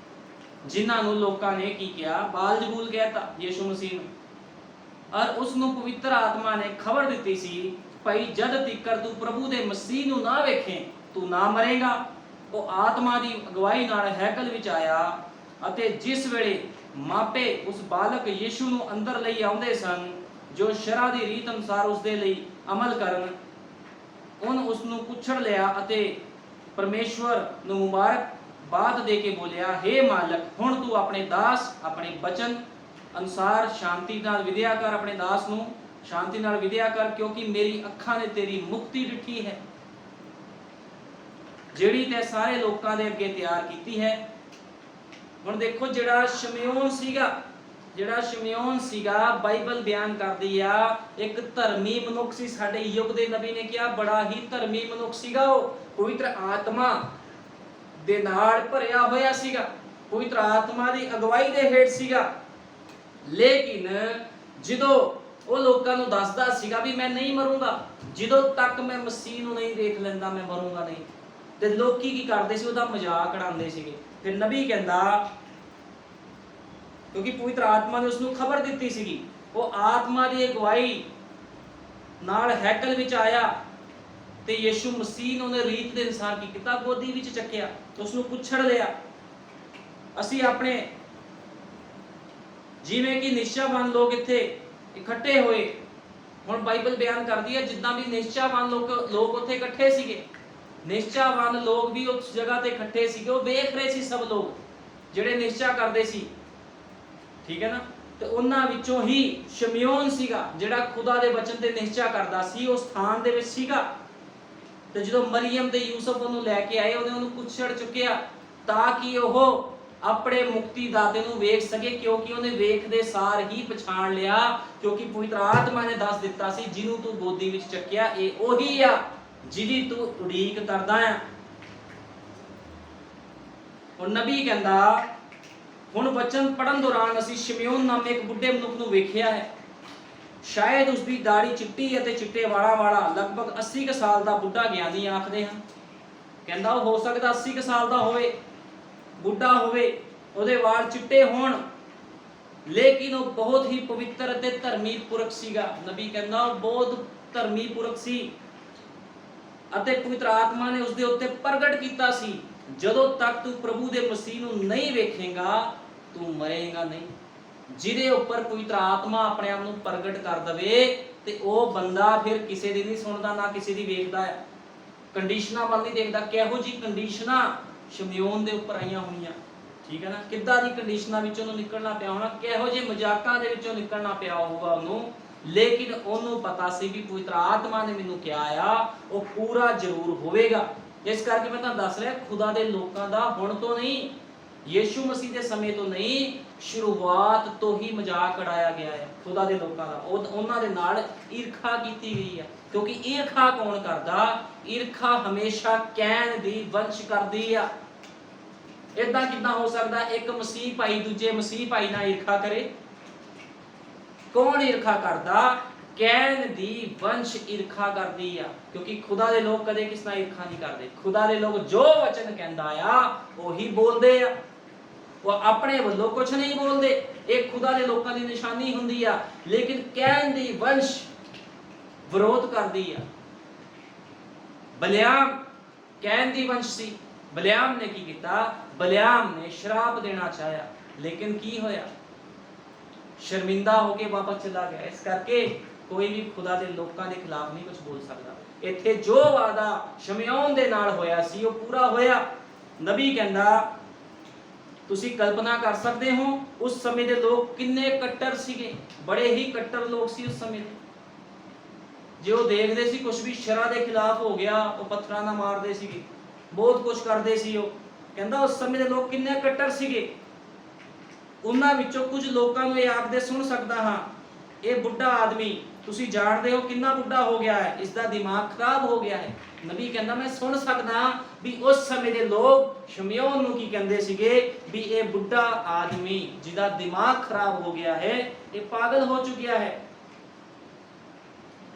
ਜਿਨ੍ਹਾਂ ਨੂੰ ਲੋਕਾਂ ਨੇ ਕੀ ਕਿਹਾ? ਬਾਲਜ਼ਬੂਲ ਕਹਿਤਾ ਯੀਸ਼ੂ ਮਸੀਹ ਨੂੰ। ਔਰ ਉਸ ਨੂੰ ਪਵਿੱਤਰ ਆਤਮਾ ਨੇ ਖਬਰ ਦਿੱਤੀ ਸੀ ਭਾਈ ਜਦ ਤੀਕਰ ਤੂੰ ਪ੍ਰਭੂ ਦੇ ਮਸੀਹ ਨੂੰ ਨਾ ਵੇਖੇ ਤੂੰ ਨਾ ਮਰੇਗਾ। ਉਹ ਆਤਮਾ ਦੀ ਅਗਵਾਈ ਨਾਲ ਹੈਕਲ ਵਿੱਚ ਆਇਆ ਅਤੇ ਜਿਸ ਵੇਲੇ ਮਾਪੇ ਉਸ ਬਾਲਕ ਯੀਸ਼ੂ ਨੂੰ ਅੰਦਰ ਲਈ ਆਉਂਦੇ ਸਨ ਜੋ ਸ਼ਰ੍ਹਾ ਦੀ ਰੀਤ ਅਨੁਸਾਰ ਉਸ ਦੇ ਲਈ ਅਮਲ ਕਰਨ, ਉਹਨ ਉਸ ਨੂੰ ਪੁੱਛੜ ਲਿਆ ਅਤੇ ਪਰਮੇਸ਼ਵਰ ਨੂੰ ਮੁਬਾਰਕਬਾਦ ਦੇ ਕੇ ਬੋਲਿਆ, ਹੇ ਮਾਲਕ, ਹੁਣ ਤੂੰ ਆਪਣੇ ਦਾਸ ਆਪਣੇ ਬਚਨ ਅਨੁਸਾਰ ਸ਼ਾਂਤੀ ਨਾਲ ਵਿਦਿਆ ਕਰ, ਆਪਣੇ ਦਾਸ ਨੂੰ ਸ਼ਾਂਤੀ ਨਾਲ ਵਿਦਿਆ ਕਰ, ਕਿਉਂਕਿ ਮੇਰੀ ਅੱਖਾਂ ਨੇ ਤੇਰੀ ਮੁਕਤੀ ਡਿੱਠੀ ਹੈ ਜਿਹੜੀ ਤੇ ਸਾਰੇ ਲੋਕਾਂ ਦੇ ਅੱਗੇ ਤਿਆਰ ਕੀਤੀ ਹੈ। ਹੁਣ ਦੇਖੋ ਜਿਹੜਾ ਸ਼ਮਿਉਨ ਸੀਗਾ ਬਾਈਬਲ ਬਿਆਨ ਕਰਦੀ ਆ ਇੱਕ ਧਰਮੀ ਮਨੁੱਖ ਸੀ। ਸਾਡੇ ਯੁੱਗ ਦੇ ਨਬੀ ਨੇ ਕਿਹਾ ਬੜਾ ਹੀ ਧਰਮੀ ਮਨੁੱਖ ਸੀਗਾ। ਉਹ ਪਵਿੱਤਰ ਆਤਮਾ ਦੇ ਨਾਲ ਭਰਿਆ ਹੋਇਆ ਸੀਗਾ, ਪਵਿੱਤਰ ਆਤਮਾ ਦੀ ਅਗਵਾਈ ਦੇ ਹੇਠ ਸੀਗਾ। ਲੇਕਿਨ ਜਦੋਂ ਉਹ ਲੋਕਾਂ ਨੂੰ ਦੱਸਦਾ ਸੀਗਾ ਵੀ ਮੈਂ ਨਹੀਂ ਮਰੂੰਗਾ, ਜਦੋਂ ਤੱਕ ਮੈਂ ਮਸੀਹ ਨੂੰ ਨਹੀਂ ਦੇਖ ਲੈਂਦਾ ਮੈਂ ਮਰੂੰਗਾ ਨਹੀਂ, ਤੇ ਲੋਕੀ ਕੀ ਕਰਦੇ ਸੀ, ਉਹਦਾ ਮਜ਼ਾਕ ਉਡਾਉਂਦੇ ਸੀਗੇ। ਫਿਰ ਨਬੀ ਕਹਿੰਦਾ, ਕਿਉਂਕਿ ਪਵਿੱਤਰ ਆਤਮਾ ਨੇ ਉਸ ਨੂੰ ਖਬਰ ਦਿੱਤੀ ਸੀਗੀ, ਉਹ ਆਤਮਾ ਦੀ ਅਗਵਾਈ ਨਾਲ ਹੈਕਲ ਵਿੱਚ ਆਇਆ ਤੇ ਯੀਸ਼ੂ ਮਸੀਹ ਨੂੰ ਉਹਨੇ ਰੀਤ ਦੇ ਅਨੁਸਾਰ ਕੀ ਕੀਤਾ, ਗੋਦੀ ਵਿੱਚ ਚੱਕਿਆ, ਉਸ ਨੂੰ ਪੁੱਛੜ ਲਿਆ। ਅਸੀਂ ਆਪਣੇ ਜਿਵੇਂ ਕਿ ਨਿਸ਼ਚਾਵਾਨ ਲੋਕ ਇੱਥੇ ਇਕੱਠੇ ਹੋਏ, ਹੁਣ ਬਾਈਬਲ ਬਿਆਨ ਕਰਦੀ ਹੈ ਜਿੱਦਾਂ ਵੀ ਨਿਸ਼ਚਾਵਾਨ ਲੋਕ ਉੱਥੇ ਇਕੱਠੇ ਸੀਗੇ, ਨਿਸ਼ਚਾਵਾਨ ਲੋਕ ਵੀ ਉਸ ਜਗ੍ਹਾ ਤੇ ਇਕੱਠੇ ਸੀਗੇ। ਉਹ ਵੇਖ ਰਹੇ ਸੀ ਸਭ ਲੋਕ ਜਿਹੜੇ ਨਿਸ਼ਚਾ ਕਰਦੇ ਸੀ, ਠੀਕ ਹੈ ਨਾ। ਤੇ ਉਹਨਾਂ ਵਿੱਚੋਂ ਹੀ ਸ਼ਮਿਉਨ ਸੀਗਾ ਜਿਹੜਾ ਖੁਦਾ ਦੇ ਵਚਨ ਤੇ ਨਿਸ਼ਚਾ ਕਰਦਾ ਸੀ, ਉਹ ਸਥਾਨ ਦੇ ਵਿੱਚ ਸੀਗਾ। ਤੇ ਜਦੋਂ ਮਰੀਮ ਤੇ ਯੂਸਫ ਉਹਨੂੰ ਲੈ ਕੇ ਆਏ, ਉਹਨੂੰ ਪੁੱਛੜ ਚੁੱਕਿਆ ਤਾਂ ਕਿ ਉਹ ਆਪਣੇ ਮੁਕਤੀ ਦਾਤੇ ਨੂੰ ਵੇਖ ਸਕੇ, ਕਿਉਂਕਿ ਉਹਨੇ ਵੇਖਦੇ ਸਾਰ ਹੀ ਪਛਾਣ ਲਿਆ, ਕਿਉਂਕਿ ਪਵਿੱਤਰ ਆਤਮਾ ਨੇ ਦੱਸ ਦਿੱਤਾ ਸੀ ਜਿਹਨੂੰ ਤੂੰ ਗੋਦੀ ਵਿੱਚ ਚੱਕਿਆ ਇਹ ਉਹੀ ਆ ਜਿਹਦੀ ਤੂੰ ਉਡੀਕ ਕਰਦਾ ਆ। ਹੁਣ ਨਬੀ ਕਹਿੰਦਾ, ਹੁਣ ਵਚਨ ਪੜਨ ਦੌਰਾਨ ਅਸੀਂ ਸ਼ਮਿਉਨ ਨਾਮੇ ਇੱਕ ਬੁੱਢੇ ਮਨੁੱਖ ਨੂੰ ਵੇਖਿਆ ਹੈ। ਸ਼ਾਇਦ ਉਸ ਦੀ ਦਾੜੀ ਚਿੱਟੀ ਅਤੇ ਚਿੱਟੇ ਵਾਲਾਂ ਵਾਲਾ ਲਗਭਗ 80 ਕੁ ਸਾਲ ਦਾ ਬੁੱਢਾ ਗਿਆਨੀ ਆਖਦੇ ਹਨ। ਕਹਿੰਦਾ ਉਹ ਹੋ ਸਕਦਾ 80 ਕੁ ਸਾਲ ਦਾ ਹੋਵੇ, ਬੁੱਢਾ ਹੋਵੇ, ਉਹਦੇ ਵਾਲ ਚਿੱਟੇ ਹੋਣ, ਲੇਕਿਨ ਉਹ ਬਹੁਤ ਹੀ ਪਵਿੱਤਰ ਅਤੇ ਧਰਮੀ ਪੁਰਖ ਸੀਗਾ। ਨਬੀ ਕਹਿੰਦਾ ਉਹ ਬਹੁਤ ਧਰਮੀ ਪੁਰਖ ਸੀ ਅਤੇ ਪਵਿੱਤਰ ਆਤਮਾ ਨੇ ਉਸ ਦੇ ਉੱਤੇ ਪ੍ਰਗਟ ਕੀਤਾ ਸੀ, ਜਦੋਂ ਤੱਕ ਤੂੰ ਪ੍ਰਭੂ ਦੇ ਮਸੀਹ ਨੂੰ ਨਹੀਂ ਵੇਖੇਗਾ ਤੂੰ ਮਰੇਗਾ ਨਹੀਂ। ਜਿਹਦੇ ਉੱਪਰ ਪਵਿੱਤਰ ਆਤਮਾ ਆਪਣੇ ਆਪ ਨੂੰ ਪ੍ਰਗਟ ਕਰ ਦਵੇ ਤੇ ਉਹ ਬੰਦਾ ਫਿਰ ਕਿਸੇ ਦੀ ਨਹੀਂ ਸੁਣਦਾ, ਨਾ ਕਿਸੇ ਦੀ ਵੇਖਦਾ ਹੈ, ਕੰਡੀਸ਼ਨਾਂ ਵੱਲ ਨਹੀਂ ਦੇਖਦਾ। ਕਿਹੋ ਜੀ ਕੰਡੀਸ਼ਨਾਂ ਸ਼ਮਿਉਨ ਦੇ ਉੱਪਰ ਆਈਆਂ ਹੋਣੀਆਂ, ਠੀਕ ਹੈ ਨਾ, ਕਿੱਦਾਂ ਦੀ ਕੰਡੀਸ਼ਨਾਂ ਵਿੱਚੋਂ ਉਹਨੂੰ ਨਿਕਲਣਾ ਪਿਆ ਹੋਣਾ, ਕਿਹੋ ਜਿਹੇ ਮਜ਼ਾਕਾਂ ਦੇ ਵਿੱਚੋਂ ਨਿਕਲਣਾ ਪਿਆ ਹੋਊਗਾ ਉਹਨੂੰ, ਲੇਕਿਨ ਉਹਨੂੰ ਪਤਾ ਸੀ ਵੀ ਪਵਿੱਤਰ ਆਤਮਾ ਨੇ ਮੈਨੂੰ ਕਿਹਾ ਆ ਉਹ ਪੂਰਾ ਜ਼ਰੂਰ ਹੋਵੇਗਾ। ਇਸ ਕਰਕੇ ਮੈਂ ਤੁਹਾਨੂੰ ਦੱਸ ਰਿਹਾ, ਖੁਦਾ ਦੇ ਲੋਕਾਂ ਦਾ ਹੁਣ ਤੋਂ ਨਹੀਂ, ਯੀਸ਼ੂ ਮਸੀਹ ਦੇ ਸਮੇਂ ਤੋਂ ਨਹੀਂ, ਸ਼ੁਰੂਆਤ ਤੋਂ ਹੀ ਮਜ਼ਾਕ ਉਡਾਇਆ ਗਿਆ ਹੈ ਖੁਦਾ ਦੇ ਲੋਕਾਂ ਦਾ। ਉਹਨਾਂ ਦੇ ਨਾਲ ਈਰਖਾ ਕੀਤੀ ਗਈ ਹੈ, ਕਿਉਂਕਿ ਈਰਖਾ ਕੌਣ ਕਰਦਾ? ਈਰਖਾ ਹਮੇਸ਼ਾ ਕੈਨ ਦੀ ਵੰਸ਼ ਕਰਦੀ ਆ। ਇਦਾਂ ਕਿੱਦਾਂ ਹੋ ਸਕਦਾ ਇੱਕ ਮਸੀਹ ਭਾਈ ਦੂਜੇ ਮਸੀਹ ਭਾਈ ਨਾਲ ਈਰਖਾ ਕਰੇ? ਕੌਣ ਈਰਖਾ ਕਰਦਾ? ਕੈਨ ਦੀ ਵੰਸ਼ ਈਰਖਾ ਕਰਦੀ ਆ, ਕਿਉਂਕਿ ਖੁਦਾ ਦੇ ਲੋਕ ਕਦੇ ਕਿਸ ਨਾਲ ਈਰਖਾ ਨਹੀਂ ਕਰਦੇ। ਖੁਦਾ ਦੇ ਲੋਕ ਜੋ ਵਚਨ ਕਹਿੰਦਾ ਆ ਉਹੀ ਬੋਲਦੇ ਆ, ਉਹ ਆਪਣੇ ਵੱਲੋਂ ਕੁਝ ਨਹੀਂ ਬੋਲਦੇ। ਇਹ ਖੁਦਾ ਦੇ ਲੋਕਾਂ ਦੀ ਨਿਸ਼ਾਨੀ ਹੁੰਦੀ ਆ, ਲੇਕਿਨ ਕੈਨ ਦੀ ਵੰਸ਼ ਵਿਰੋਧ ਕਰਦੀ ਆ। ਬਲਿਆਮ ਕੈਨ ਦੀ ਵੰਸ਼ ਸੀ। ਬਲਿਆਮ ਨੇ ਕੀ ਕੀਤਾ? ਬਲਿਆਮ ਨੇ ਸ਼ਰਾਪ ਦੇਣਾ ਚਾਹਿਆ, ਲੇਕਿਨ ਕੀ ਹੋਇਆ? ਸ਼ਰਮਿੰਦਾ ਹੋ ਕੇ ਵਾਪਸ ਚਲਾ ਗਿਆ। ਇਸ ਕਰਕੇ ਕੋਈ ਵੀ ਖੁਦਾ ਦੇ ਲੋਕਾਂ ਦੇ ਖਿਲਾਫ ਨਹੀਂ ਕੁਝ ਬੋਲ ਸਕਦਾ। ਇੱਥੇ ਜੋ ਵਾਅਦਾ ਸ਼ਮਿਉਨ ਦੇ ਨਾਲ ਹੋਇਆ ਸੀ ਉਹ ਪੂਰਾ ਹੋਇਆ। ਨਬੀ ਕਹਿੰਦਾ, ਤੁਸੀਂ ਕਲਪਨਾ ਕਰ ਸਕਦੇ ਹੋ ਉਸ ਸਮੇਂ ਦੇ ਲੋਕ ਕਿੰਨੇ ਕੱਟੜ ਸੀਗੇ, ਬੜੇ ਹੀ ਕੱਟੜ ਲੋਕ ਸੀ ਉਸ ਸਮੇਂ ਦੇ। ਜੇ ਉਹ ਦੇਖਦੇ ਸੀ ਕੁਝ ਵੀ ਸ਼ਰ੍ਹਾ ਦੇ ਖਿਲਾਫ ਹੋ ਗਿਆ, ਉਹ ਪੱਥਰਾਂ ਨਾਲ ਮਾਰਦੇ ਸੀਗੇ, ਬਹੁਤ ਕੁਝ ਕਰਦੇ ਸੀ। ਉਹ ਕਹਿੰਦਾ ਉਸ ਸਮੇਂ ਦੇ ਲੋਕ ਕਿੰਨੇ ਕੱਟੜ ਸੀਗੇ। ਉਹਨਾਂ ਵਿੱਚੋਂ ਕੁਝ ਲੋਕਾਂ ਨੂੰ ਇਹ ਆਖਦੇ ਸੁਣ ਸਕਦਾ ਹਾਂ, ਇਹ ਬੁੱਢਾ ਆਦਮੀ ਤੁਸੀਂ ਜਾਣਦੇ ਹੋ ਕਿੰਨਾ ਬੁੱਢਾ ਹੋ ਗਿਆ ਹੈ, ਇਸ ਦਾ ਦਿਮਾਗ ਖਰਾਬ ਹੋ ਗਿਆ ਹੈ। ਨਬੀ ਕਹਿੰਦਾ ਮੈਂ ਸੁਣ ਸਕਦਾ ਵੀ ਉਸ ਸਮੇਂ ਦੇ ਲੋਕ ਸ਼ਮਿਉਨ ਨੂੰ ਕੀ ਕਹਿੰਦੇ ਸੀਗੇ, ਵੀ ਇਹ ਬੁੱਢਾ ਆਦਮੀ ਜਿਹਦਾ ਦਿਮਾਗ ਖਰਾਬ ਹੋ ਗਿਆ ਹੈ, ਇਹ ਪਾਗਲ ਹੋ ਚੁੱਕਿਆ ਹੈ।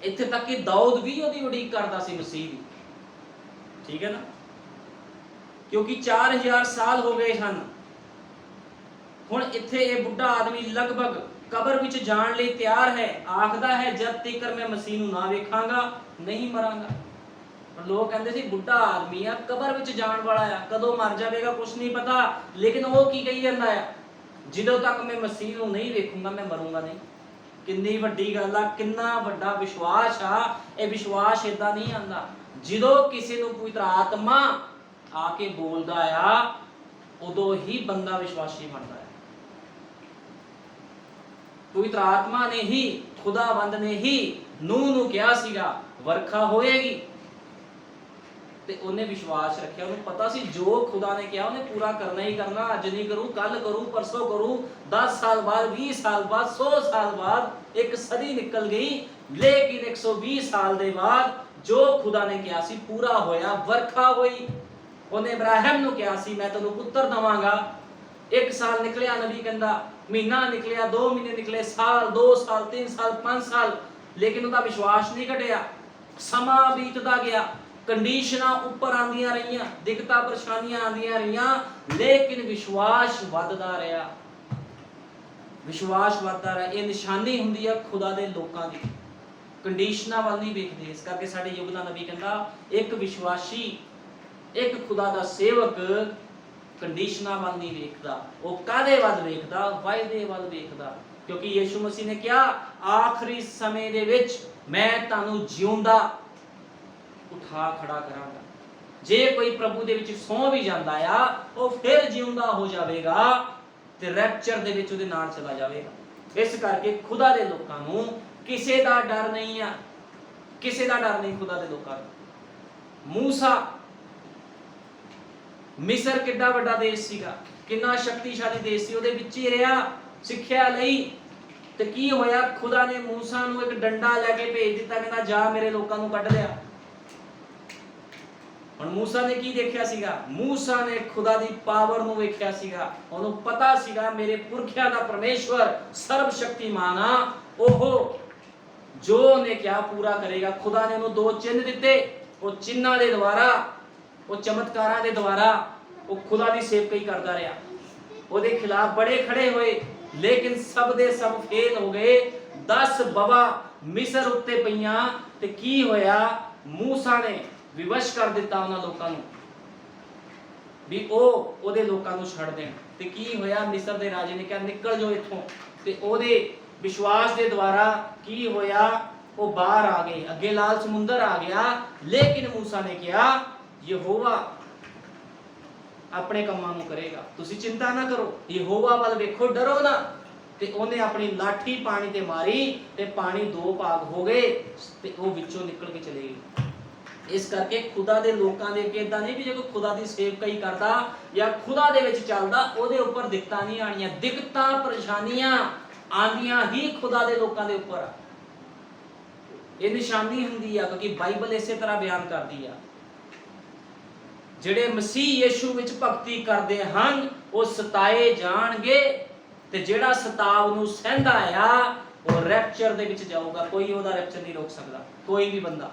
ਇੱਥੇ ਤੱਕ ਕਿ ਦਾਊਦ ਵੀ ਉਹਦੀ ਉਡੀਕ ਕਰਦਾ ਸੀ ਮਸੀਹ ਦੀ, ਠੀਕ ਹੈ ਨਾ, ਕਿਉਂਕਿ 4000 ਸਾਲ ਹੋ ਗਏ ਹਨ। ਹੁਣ ਇੱਥੇ ਇਹ ਬੁੱਢਾ ਆਦਮੀ ਲਗਭਗ ਕਬਰ ਵਿੱਚ ਜਾਣ ਲਈ ਤਿਆਰ ਹੈ, ਆਖਦਾ ਹੈ ਜਦ ਤੀਕਰ ਮੈਂ ਮਸੀਹ ਨੂੰ ਨਾ ਵੇਖਾਂਗਾ ਨਹੀਂ ਮਰਾਂਗਾ। ਲੋਕ ਕਹਿੰਦੇ ਸੀ ਬੁੱਢਾ ਆਦਮੀ ਆ, ਕਬਰ ਵਿੱਚ ਜਾਣ ਵਾਲਾ ਆ, ਕਦੋਂ ਮਰ ਜਾਵੇਗਾ ਕੁਛ ਨਹੀਂ ਪਤਾ, ਲੇਕਿਨ ਉਹ ਕੀ ਕਹੀ ਜਾਂਦਾ ਆ, ਜਦੋਂ ਤੱਕ ਮੈਂ ਮਸੀਹ ਨੂੰ ਨਹੀਂ ਵੇਖੂੰਗਾ ਮੈਂ ਮਰੂੰਗਾ ਨਹੀਂ। ਕਿੰਨੀ ਵੱਡੀ ਗੱਲ ਆ, ਕਿੰਨਾ ਵੱਡਾ ਵਿਸ਼ਵਾਸ ਆ। ਇਹ ਵਿਸ਼ਵਾਸ ਏਦਾਂ ਨਹੀਂ ਆਂਦਾ, ਜਦੋਂ ਕਿਸੇ ਨੂੰ ਪਵਿੱਤਰ ਆਤਮਾ ਆ ਕੇ ਬੋਲਦਾ ਆ ਉਦੋਂ ਹੀ ਬੰਦਾ ਵਿਸ਼ਵਾਸੀ ਬਣਦਾ ਹੈ। ਪਵਿੱਤਰ ਆਤਮਾ ਨੇ ਹੀ, ਖੁਦਾਵੰਦ ਨੇ ਹੀ ਨੂਹ ਨੂੰ ਕਿਹਾ ਸੀਗਾ ਵਰਖਾ ਹੋਏਗੀ, ਤੇ ਉਹਨੇ ਵਿਸ਼ਵਾਸ ਰੱਖਿਆ। ਉਹਨੂੰ ਪਤਾ ਸੀ ਜੋ ਖੁਦਾ ਨੇ ਕਿਹਾ ਉਹਨੇ ਪੂਰਾ ਕਰਨਾ ਹੀ ਕਰਨਾ। ਅੱਜ ਨਹੀਂ ਕਰੂ, ਕੱਲ ਕਰੂ, ਪਰਸੋਂ ਕਰੂ, 10 ਸਾਲ ਬਾਅਦ, 20 ਸਾਲ ਬਾਅਦ, 100 ਸਾਲ ਬਾਅਦ, ਇੱਕ ਸਦੀ ਨਿਕਲ ਗਈ, ਲੇਕਿਨ 120 ਸਾਲ ਦੇ ਬਾਅਦ ਜੋ ਖੁਦਾ ਨੇ ਕਿਹਾ ਸੀ ਪੂਰਾ ਹੋਇਆ, ਵਰਖਾ ਹੋਈ। ਉਹਨੇ ਇਬਰਾਹਿਮ ਨੂੰ ਕਿਹਾ ਸੀ ਮੈਂ ਤੈਨੂੰ ਪੁੱਤਰ ਦਵਾਂਗਾ। 1 ਸਾਲ ਨਿਕਲਿਆ, ਨਬੀ ਕਹਿੰਦਾ ਮਹੀਨਾ ਨਿਕਲਿਆ, 2 ਮਹੀਨੇ ਨਿਕਲੇ, ਸਾਲ, 2 ਸਾਲ, 3 ਸਾਲ, 5 ਸਾਲ, ਲੇਕਿਨ ਉਹਦਾ ਵਿਸ਼ਵਾਸ ਨਹੀਂ ਘਟਿਆ। ਸਮਾਂ ਬੀਤਦਾ ਗਿਆ, ਕੰਡੀਸ਼ਨਾਂ ਉੱਪਰ ਆਂਦੀਆਂ ਰਹੀਆਂ, ਦਿੱਕਤਾਂ ਪਰੇਸ਼ਾਨੀਆਂ ਆਂਦੀਆਂ ਰਹੀਆਂ, ਲੇਕਿਨ ਵਿਸ਼ਵਾਸ ਵੱਧਦਾ ਰਿਹਾ, ਵਿਸ਼ਵਾਸ ਵੱਧਦਾ ਰਿਹਾ। ਇਹ ਨਿਸ਼ਾਨੀ ਹੁੰਦੀ ਆ ਖੁਦਾ ਦੇ ਲੋਕਾਂ ਦੀ, ਕੰਡੀਸ਼ਨਾਂ ਵੱਲ ਨਹੀਂ ਵੇਖਦੇ। ਇਸ ਕਰਕੇ ਸਾਡੇ ਯੁੱਗ ਦਾ ਨਬੀ ਕਹਿੰਦਾ ਇੱਕ ਵਿਸ਼ਵਾਸੀ, ਇੱਕ ਖੁਦਾ ਦਾ ਸੇਵਕ ਕੰਡੀਸ਼ਨਾਂ ਵੱਲ ਨਹੀਂ ਵੇਖਦਾ, ਉਹ ਕਾਹਦੇ ਵੱਲ ਵੇਖਦਾ, ਵਾਅਦੇ ਵੱਲ ਵੇਖਦਾ। ਕਿਉਂਕਿ ਯਿਸੂ ਮਸੀਹ ਨੇ ਕਿਹਾ ਆਖਰੀ ਸਮੇਂ ਦੇ ਵਿੱਚ ਮੈਂ ਤੁਹਾਨੂੰ ਜਿਉਂਦਾ ਉਠਾ ਖੜਾ ਕਰਾਂਗਾ। ਜੇ ਕੋਈ ਪ੍ਰਭੂ ਦੇ ਵਿੱਚ ਸੌਂ ਵੀ ਜਾਂਦਾ ਆ ਉਹ ਫਿਰ ਜਿਉਂਦਾ ਹੋ ਜਾਵੇਗਾ ਤੇ ਰੈਪਚਰ ਦੇ ਵਿੱਚ ਉਹਦੇ ਨਾਲ ਚਲਾ ਜਾਵੇਗਾ। ਇਸ ਕਰਕੇ ਖੁਦਾ ਦੇ ਲੋਕਾਂ ਨੂੰ ਕਿਸੇ ਦਾ ਡਰ ਨਹੀਂ ਆ, ਕਿਸੇ ਦਾ ਡਰ ਨਹੀਂ ਖੁਦਾ ਦੇ ਲੋਕਾਂ ਨੂੰ। ਮੂਸਾ ਮਿਸਰ ਕਿੱਡਾ ਵੱਡਾ ਦੇਸ਼ ਸੀਗਾ, ਕਿੰਨਾ ਸ਼ਕਤੀਸ਼ਾਲੀ ਦੇਸ਼ ਸੀ, ਉਹਦੇ ਵਿੱਚ ਹੀ ਰਿਹਾ ਸਿੱਖਿਆ ਲਈ। ਤੇ ਕੀ ਹੋਇਆ, ਖੁਦਾ ਨੇ ਮੂਸਾ ਨੂੰ ਇੱਕ ਡੰਡਾ ਲੈ ਕੇ ਭੇਜ ਦਿੱਤਾ, ਕਹਿੰਦਾ ਜਾ ਮੇਰੇ ਲੋਕਾਂ ਨੂੰ ਕੱਢ ਲਿਆ। ਹੁਣ ਮੂਸਾ ਨੇ ਕੀ ਦੇਖਿਆ ਸੀਗਾ, ਮੂਸਾ ਨੇ ਖੁਦਾ ਦੀ ਪਾਵਰ ਨੂੰ ਵੇਖਿਆ ਸੀਗਾ। ਉਹਨੂੰ ਪਤਾ ਸੀਗਾ ਮੇਰੇ ਪੁਰਖਿਆਂ ਦਾ ਪਰਮੇਸ਼ਵਰ ਸਰਬ ਸ਼ਕਤੀਮਾਨ ਆ, ਉਹ ਜੋ ਉਹਨੇ ਕਿਹਾ ਪੂਰਾ ਕਰੇਗਾ। ਖੁਦਾ ਨੇ ਉਹਨੂੰ 2 ਚਿੰਨ੍ਹ ਦਿੱਤੇ, ਉਹ ਚਿੰਨ੍ਹਾਂ ਦੇ ਦੁਆਰਾ, ਉਹ ਚਮਤਕਾਰਾਂ ਦੇ ਦੁਆਰਾ ਉਹ ਖੁਦਾ ਦੀ ਸੇਵਕਾਈ ਕਰਦਾ ਰਿਹਾ। ਉਹਦੇ ਖਿਲਾਫ ਬੜੇ ਖੜੇ ਹੋਏ, ਲੇਕਿਨ ਸਭ ਦੇ ਸਭ ਫੇਲ ਹੋ ਗਏ। 10 ਬਵਾ ਮਿਸਰ ਉੱਤੇ ਪਈਆਂ ਤੇ ਕੀ ਹੋਇਆ, ਮੂਸਾ ਨੇ ਵਿਵਸ਼ ਕਰ ਦਿੱਤਾ ਉਹਨਾਂ ਲੋਕਾਂ ਨੂੰ ਵੀ ਉਹ ਉਹਦੇ ਲੋਕਾਂ ਨੂੰ ਛੱਡ ਦੇਣ। ਤੇ ਕੀ ਹੋਇਆ, ਮਿਸਰ ਦੇ ਰਾਜੇ ਨੇ ਕਿਹਾ ਨਿਕਲ ਜਾਓ ਇੱਥੋਂ, ਤੇ ਉਹਦੇ ਵਿਸ਼ਵਾਸ ਦੇ ਦੁਆਰਾ ਕੀ ਹੋਇਆ, ਉਹ ਬਾਹਰ ਆ ਗਏ, ਅੱਗੇ ਲਾਲ ਸਮੁੰਦਰ ਆ ਗਿਆ। ਲੇਕਿਨ ਮੂਸਾ ਨੇ ਕਿਹਾ ਯਹੋਵਾ ਆਪਣੇ ਕੰਮਾਂ ਨੂੰ ਕਰੇਗਾ, ਤੁਸੀਂ ਚਿੰਤਾ ਨਾ ਕਰੋ, ਯਹੋਵਾ ਵੱਲ ਵੇਖੋ, ਡਰੋ ਨਾ। ਤੇ ਉਹਨੇ ਆਪਣੀ ਲਾਠੀ ਪਾਣੀ ਤੇ ਮਾਰੀ ਤੇ ਪਾਣੀ 2 ਭਾਗ ਹੋ ਗਏ ਤੇ ਉਹ ਵਿੱਚੋਂ ਨਿਕਲ ਕੇ ਚਲੇ ਗਏ। ਇਸ ਕਰਕੇ ਖੁਦਾ ਦੇ ਲੋਕਾਂ ਦੇ ਅੱਗੇ ਇਦਾਂ ਨਹੀਂ ਵੀ ਜੇ ਕੋਈ ਖੁਦਾ ਦੀ ਸੇਵਕਾਈ ਕਰਦਾ ਜਾਂ ਖੁਦਾ ਦੇ ਵਿੱਚ ਚੱਲਦਾ ਉਹਦੇ ਉੱਪਰ ਦਿੱਕਤਾਂ ਨਹੀਂ ਆਣੀਆਂ। ਦਿੱਕਤਾਂ ਪਰੇਸ਼ਾਨੀਆਂ ਆਂਦੀਆਂ ਹੀ ਖੁਦਾ ਦੇ ਲੋਕਾਂ ਦੇ ਉੱਪਰ ਆ। ਇਹ ਨਿਸ਼ਾਨੀ ਹੁੰਦੀ ਆ, ਕਿਉਂਕਿ ਬਾਈਬਲ ਇਸੇ ਤਰ੍ਹਾਂ ਬਿਆਨ ਕਰਦੀ ਆ ਜਿਹੜੇ ਮਸੀਹ ਯਿਸੂ ਵਿੱਚ ਭਗਤੀ ਕਰਦੇ ਹਨ ਉਹ ਸਤਾਏ ਜਾਣਗੇ, ਤੇ ਜਿਹੜਾ ਸਤਾਵ ਨੂੰ ਸਹਿੰਦਾ ਆ ਉਹ ਰੈਪਚਰ ਦੇ ਵਿੱਚ ਜਾਊਗਾ। ਕੋਈ ਉਹਦਾ ਰੈਪਚਰ ਨਹੀਂ ਰੋਕ ਸਕਦਾ, ਕੋਈ ਵੀ ਬੰਦਾ।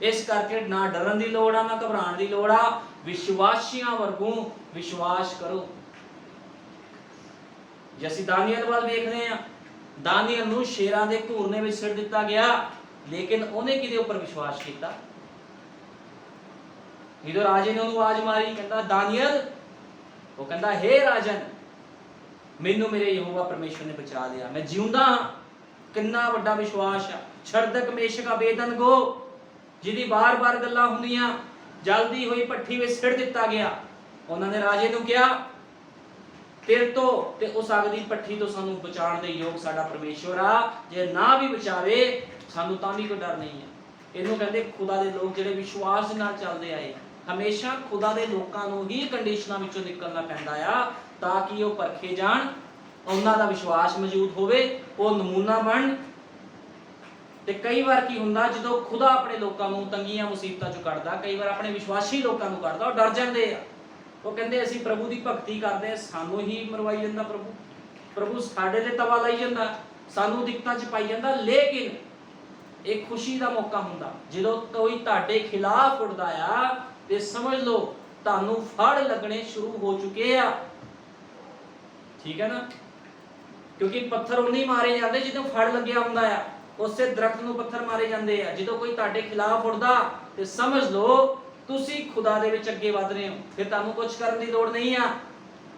ਇਸ ਕਰਕੇ ਨਾ ਡਰਨ ਦੀ ਲੋੜ ਆ, ਨਾ ਘਬਰਾਉਣ ਦੀ ਲੋੜ ਆ। ਵਿਸ਼ਵਾਸੀਆਂ ਵਰਗੂ ਵਿਸ਼ਵਾਸ ਕਰੋ। ਜੇ ਅਸੀਂ ਦਾਨੀਅਲ ਵੱਲ ਵੇਖਦੇ ਆ, ਦਾਨੀਅਲ ਨੂੰ ਸ਼ੇਰਾਂ ਦੇ ਘੂਰਨੇ ਵਿੱਚ ਸਿੱਟ ਦਿੱਤਾ ਗਿਆ, ਲੇਕਿਨ ਉਹਨੇ ਕਿਹਦੇ ਉੱਪਰ ਵਿਸ਼ਵਾਸ ਕੀਤਾ। ਜਦੋਂ ਰਾਜੇ ਨੇ ਉਹਨੂੰ ਆਵਾਜ਼ ਮਾਰੀ, ਕਹਿੰਦਾ ਦਾਨੀਅਲ, ਉਹ ਕਹਿੰਦਾ ਹੇ ਰਾਜਨ, ਮੈਨੂੰ ਮੇਰੇ ਯਹੋਵਾ ਪਰਮੇਸ਼ਵਰ ਨੇ ਬਚਾ ਲਿਆ, ਮੈਂ ਜਿਉਂਦਾ ਹਾਂ। ਕਿੰਨਾ ਵੱਡਾ ਵਿਸ਼ਵਾਸ ਆ। ਸ਼ਰਦਕ ਮੇਸ਼ਕ ਅਬੇਦਨਗੋ ਜਿਹਦੀ ਬਾਰ-ਬਾਰ ਗੱਲਾਂ ਹੁੰਦੀਆਂ, ਜਲਦੀ ਹੋਈ ਭੱਠੀ ਵਿੱਚ ਸਿੱਟ ਦਿੱਤਾ ਗਿਆ। ਉਹਨਾਂ ਨੇ ਰਾਜੇ ਨੂੰ ਕਿਹਾ ਤੇਰੇ ਤੋਂ ਤੇ ਉਸ ਅੱਗ ਦੀ ਭੱਠੀ ਤੋਂ ਸਾਨੂੰ ਬਚਾਉਣ ਦੇ ਯੋਗ ਸਾਡਾ ਪਰਮੇਸ਼ਵਰ ਆ, ਜੇ ਨਾ ਵੀ ਬਚਾਵੇ ਸਾਨੂੰ ਤਾਂ ਵੀ ਕੋਈ ਡਰ ਨਹੀਂ ਹੈ। ਇਹਨੂੰ ਕਹਿੰਦੇ ਖੁਦਾ ਦੇ ਲੋਕ ਜਿਹੜੇ ਵਿਸ਼ਵਾਸ ਨਾਲ ਚੱਲਦੇ ਆਏ। ਹਮੇਸ਼ਾ ਖੁਦਾ ਦੇ ਲੋਕਾਂ ਨੂੰ ਹੀ ਕੰਡੀਸ਼ਨਾਂ ਵਿੱਚੋਂ ਨਿਕਲਣਾ ਪੈਂਦਾ ਆ ਤਾਂ ਕਿ ਉਹ ਪਰਖੇ ਜਾਣ, ਉਹਨਾਂ ਦਾ ਵਿਸ਼ਵਾਸ ਮੌਜੂਦ ਹੋਵੇ, ਉਹ ਨਮੂਨਾ ਬਣ। ਤੇ ਕਈ ਵਾਰ ਕੀ ਹੁੰਦਾ, ਜਦੋਂ ਖੁਦਾ ਆਪਣੇ ਲੋਕਾਂ ਨੂੰ ਤੰਗੀਆਂ ਮੁਸੀਬਤਾਂ ਚੋਂ ਕੱਢਦਾ, ਕਈ ਵਾਰ ਆਪਣੇ ਵਿਸ਼ਵਾਸੀ ਲੋਕਾਂ ਨੂੰ ਕੱਢਦਾ, ਉਹ ਡਰ ਜਾਂਦੇ ਆ। ਉਹ ਕਹਿੰਦੇ ਅਸੀਂ ਪ੍ਰਭੂ ਦੀ ਭਗਤੀ ਕਰਦੇ, ਸਾਨੂੰ ਹੀ ਮਰਵਾਈ ਜਾਂਦਾ ਪ੍ਰਭੂ ਸਾਡੇ ਤੇ ਤਵਾ ਲਾਈ ਜਾਂਦਾ, ਸਾਨੂੰ ਦਿੱਕਤਾਂ 'ਚ ਪਾਈ ਜਾਂਦਾ। ਲੇਕਿਨ ਇਹ ਖੁਸ਼ੀ ਦਾ ਮੌਕਾ ਹੁੰਦਾ ਜਦੋਂ ਕੋਈ ਤੁਹਾਡੇ ਖਿਲਾਫ ਉੱਠਦਾ ਆ ਤੇ ਸਮਝ ਲਓ ਤੁਹਾਨੂੰ ਫੜ ਲੱਗਣੇ ਸ਼ੁਰੂ ਹੋ ਚੁੱਕੇ ਆ। ਠੀਕ ਹੈ ਨਾ, क्योंकि पत्थर उन्हीं मारे जाते जो फड़ लग्या हुंदा आ, उसे दरख्त नूं पत्थर मारे जाते हैं। जो कोई तुहाडे खिलाफ उड़दा ते समझ लो तुसी खुदा दे विच अगे वध रहे हो, फिर तुहानूं कुछ करन दी लोड़ नहीं आ।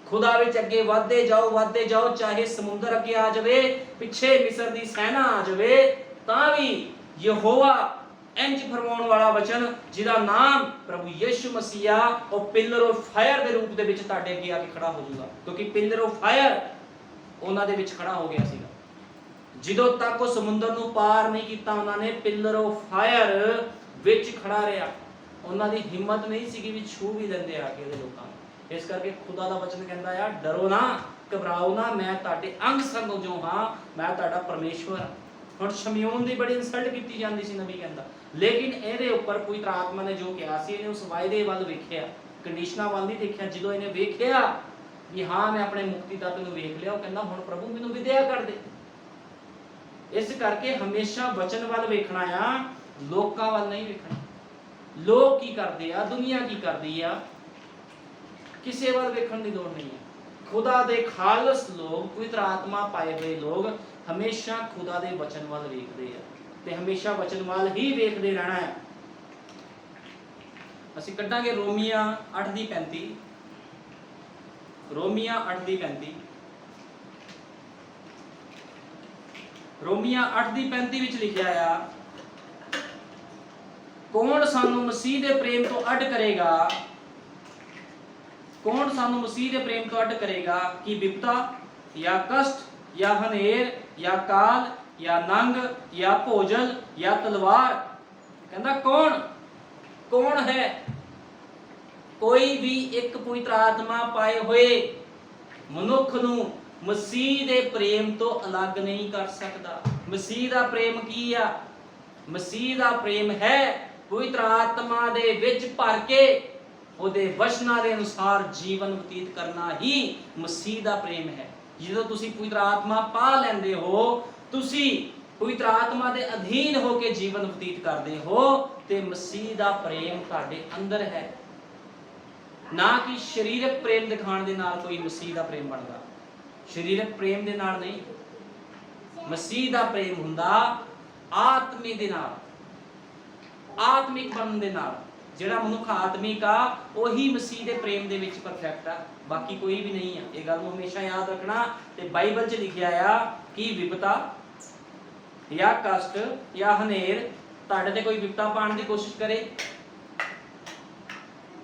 खुदा विच अगे वधदे जाओ, चाहे समुंदर अगे आ जावे, पिछे मिस्र दी सेना आ जावे, तां भी यहोवा इंज फरमाउण वाला वचन जिहदा नाम प्रभु यीशु मसीह आ, ओह पिलर ऑफ फायर दे रूप दे विच तुहाडे अगे आके खड़ा हो जाऊगा। क्योंकि पिलर ऑफ फायर उन्हां दे विच खड़ा हो गया सीगा। ਜਦੋਂ तक ਉਹ ਸਮੁੰਦਰ ਨੂੰ ਪਾਰ नहीं ਕੀਤਾ, ਉਹਨਾਂ ਨੇ ਪਿਲਰ ਆਫ ਫਾਇਰ ਵਿੱਚ ਖੜਾ ਰਿਹਾ। ਉਹਨਾਂ ਦੀ ਹਿੰਮਤ ਨਹੀਂ ਸੀ ਕਿ ਵੀ ਛੂ ਵੀ ਲੈਂਦੇ ਆ ਕੇ ਉਹਦੇ ਲੋਕਾਂ ਨੂੰ। ਇਸ ਕਰਕੇ ਖੁਦਾ ਦਾ ਵਚਨ ਕਹਿੰਦਾ ਆ, ਡਰੋ ਨਾ, ਘਬਰਾਓ ਨਾ, ਮੈਂ ਤੁਹਾਡੇ ਅੰਗ ਸੰਗ ਜੋ ਹਾਂ, ਮੈਂ ਤੁਹਾਡਾ ਪਰਮੇਸ਼ਵਰ ਹਾਂ। ਹੁਣ ਸ਼ਮਯੋਨ ਦੀ ਬੜੀ ਇਨਸਲਟ ਕੀਤੀ ਜਾਂਦੀ ਸੀ, ਨਬੀ ਕਹਿੰਦਾ, ਲੇਕਿਨ ਇਹਦੇ ਉੱਪਰ ਪਵਿੱਤਰ ਆਤਮਾ ਨੇ ਜੋ ਕਿਹਾ ਸੀ, ਇਹਨੇ ਉਸ ਵਾਅਦੇ ਵੱਲ ਵੇਖਿਆ, ਕੰਡੀਸ਼ਨਾਂ ਵੱਲ ਨਹੀਂ ਦੇਖਿਆ। ਜਦੋਂ ਇਹਨੇ ਵੇਖਿਆ ਵੀ ਹਾਂ ਮੈਂ ਆਪਣੇ ਮੁਕਤੀ ਦਾਤੇ ਨੂੰ ਵੇਖ ਲਿਆ, ਉਹ ਕਹਿੰਦਾ ਹੁਣ ਪ੍ਰਭੂ ਮੈਨੂੰ ਵਿਦਿਆ ਕਰ ਦੇ। इस करके हमेशा वचन वाल वेखना आ, लोकां वाल नहीं वेखना। लोग की करते आ, दुनिया की करती आ, किसी वाल वेखण दी लोड़ नहीं है। खुदा दे खालस लोग, पवित्र आत्मा पाए हुए लोग हमेशा खुदा दे वचन वाल वेखदे आ ते हमेशा वचन वाल ही वेखदे रहना है। ਅਸੀਂ ਕੱਢਾਂਗੇ रोमिया 8:35, रोमिया 8:35, रोमिया 8:35 ਵਿੱਚ ਲਿਖਿਆ ਆ, ਕੌਣ ਸਾਨੂੰ ਮਸੀਹ ਦੇ ਪ੍ਰੇਮ ਤੋਂ ਅੱਡ ਕਰੇਗਾ, ਕੌਣ ਸਾਨੂੰ ਮਸੀਹ ਦੇ ਪ੍ਰੇਮ ਤੋਂ ਅੱਡ ਕਰੇਗਾ, ਕਿ ਵਿਪਤਾ ਜਾਂ ਕਸ਼ਟ ਜਾਂ ਹਨੇਰ ਜਾਂ ਕਾਲ ਜਾਂ ਨੰਗ ਜਾਂ ਭੋਜਨ ਜਾਂ ਤਲਵਾਰ। ਕਹਿੰਦਾ ਕੌਣ ਕੌਣ ਹੈ? ਕੋਈ ਵੀ ਇੱਕ ਪਵਿੱਤਰ ਆਤਮਾ ਪਾਏ ਹੋਏ ਮਨੁੱਖ ਨੂੰ ਮਸੀਹ ਦੇ ਪ੍ਰੇਮ ਤੋਂ ਅਲੱਗ ਨਹੀਂ ਕਰ ਸਕਦਾ। ਮਸੀਹ ਦਾ ਪ੍ਰੇਮ ਕੀ ਆ? ਮਸੀਹ ਦਾ ਪ੍ਰੇਮ ਹੈ ਪਵਿੱਤਰ ਆਤਮਾ ਦੇ ਵਿੱਚ ਭਰ ਕੇ ਉਹਦੇ ਵਚਨਾਂ ਦੇ ਅਨੁਸਾਰ ਜੀਵਨ ਬਤੀਤ ਕਰਨਾ ਹੀ ਮਸੀਹ ਦਾ ਪ੍ਰੇਮ ਹੈ। ਜਦੋਂ ਤੁਸੀਂ ਪਵਿੱਤਰ ਆਤਮਾ ਪਾ ਲੈਂਦੇ ਹੋ, ਤੁਸੀਂ ਪਵਿੱਤਰ ਆਤਮਾ ਦੇ ਅਧੀਨ ਹੋ ਕੇ ਜੀਵਨ ਬਤੀਤ ਕਰਦੇ ਹੋ, ਤੇ ਮਸੀਹ ਦਾ ਪ੍ਰੇਮ ਤੁਹਾਡੇ ਅੰਦਰ ਹੈ। ਨਾ ਕਿ ਸਰੀਰਕ ਪ੍ਰੇਮ ਦਿਖਾਉਣ ਦੇ ਨਾਲ ਕੋਈ ਮਸੀਹ ਦਾ ਪ੍ਰੇਮ ਬਣਦਾ, ਸਰੀਰਕ ਪ੍ਰੇਮ ਦੇ ਨਾਲ ਨਹੀਂ। ਮਸੀਹ ਦਾ ਪ੍ਰੇਮ ਹੁੰਦਾ ਆਤਮੀ ਦੇ ਨਾਲ, ਆਤਮਿਕ ਬਣਨ ਦੇ ਨਾਲ। ਜਿਹੜਾ ਮਨੁੱਖ ਆਤਮਿਕ ਆ ਉਹੀ ਮਸੀਹ ਦੇ ਪ੍ਰੇਮ ਦੇ ਵਿੱਚ ਪਰਫੈਕਟ ਆ, ਬਾਕੀ ਕੋਈ ਵੀ ਨਹੀਂ ਆ। ਇਹ ਗੱਲ ਨੂੰ ਹਮੇਸ਼ਾ ਯਾਦ ਰੱਖਣਾ। ਤੇ ਬਾਈਬਲ 'ਚ ਲਿਖਿਆ ਆ ਕਿ ਵਿਪਤਾ ਜਾਂ ਕਸ਼ਟ ਜਾਂ ਹਨੇਰ, ਤੁਹਾਡੇ ਤੇ ਕੋਈ ਵਿਪਤਾ ਪਾਉਣ ਦੀ ਕੋਸ਼ਿਸ਼ ਕਰੇ,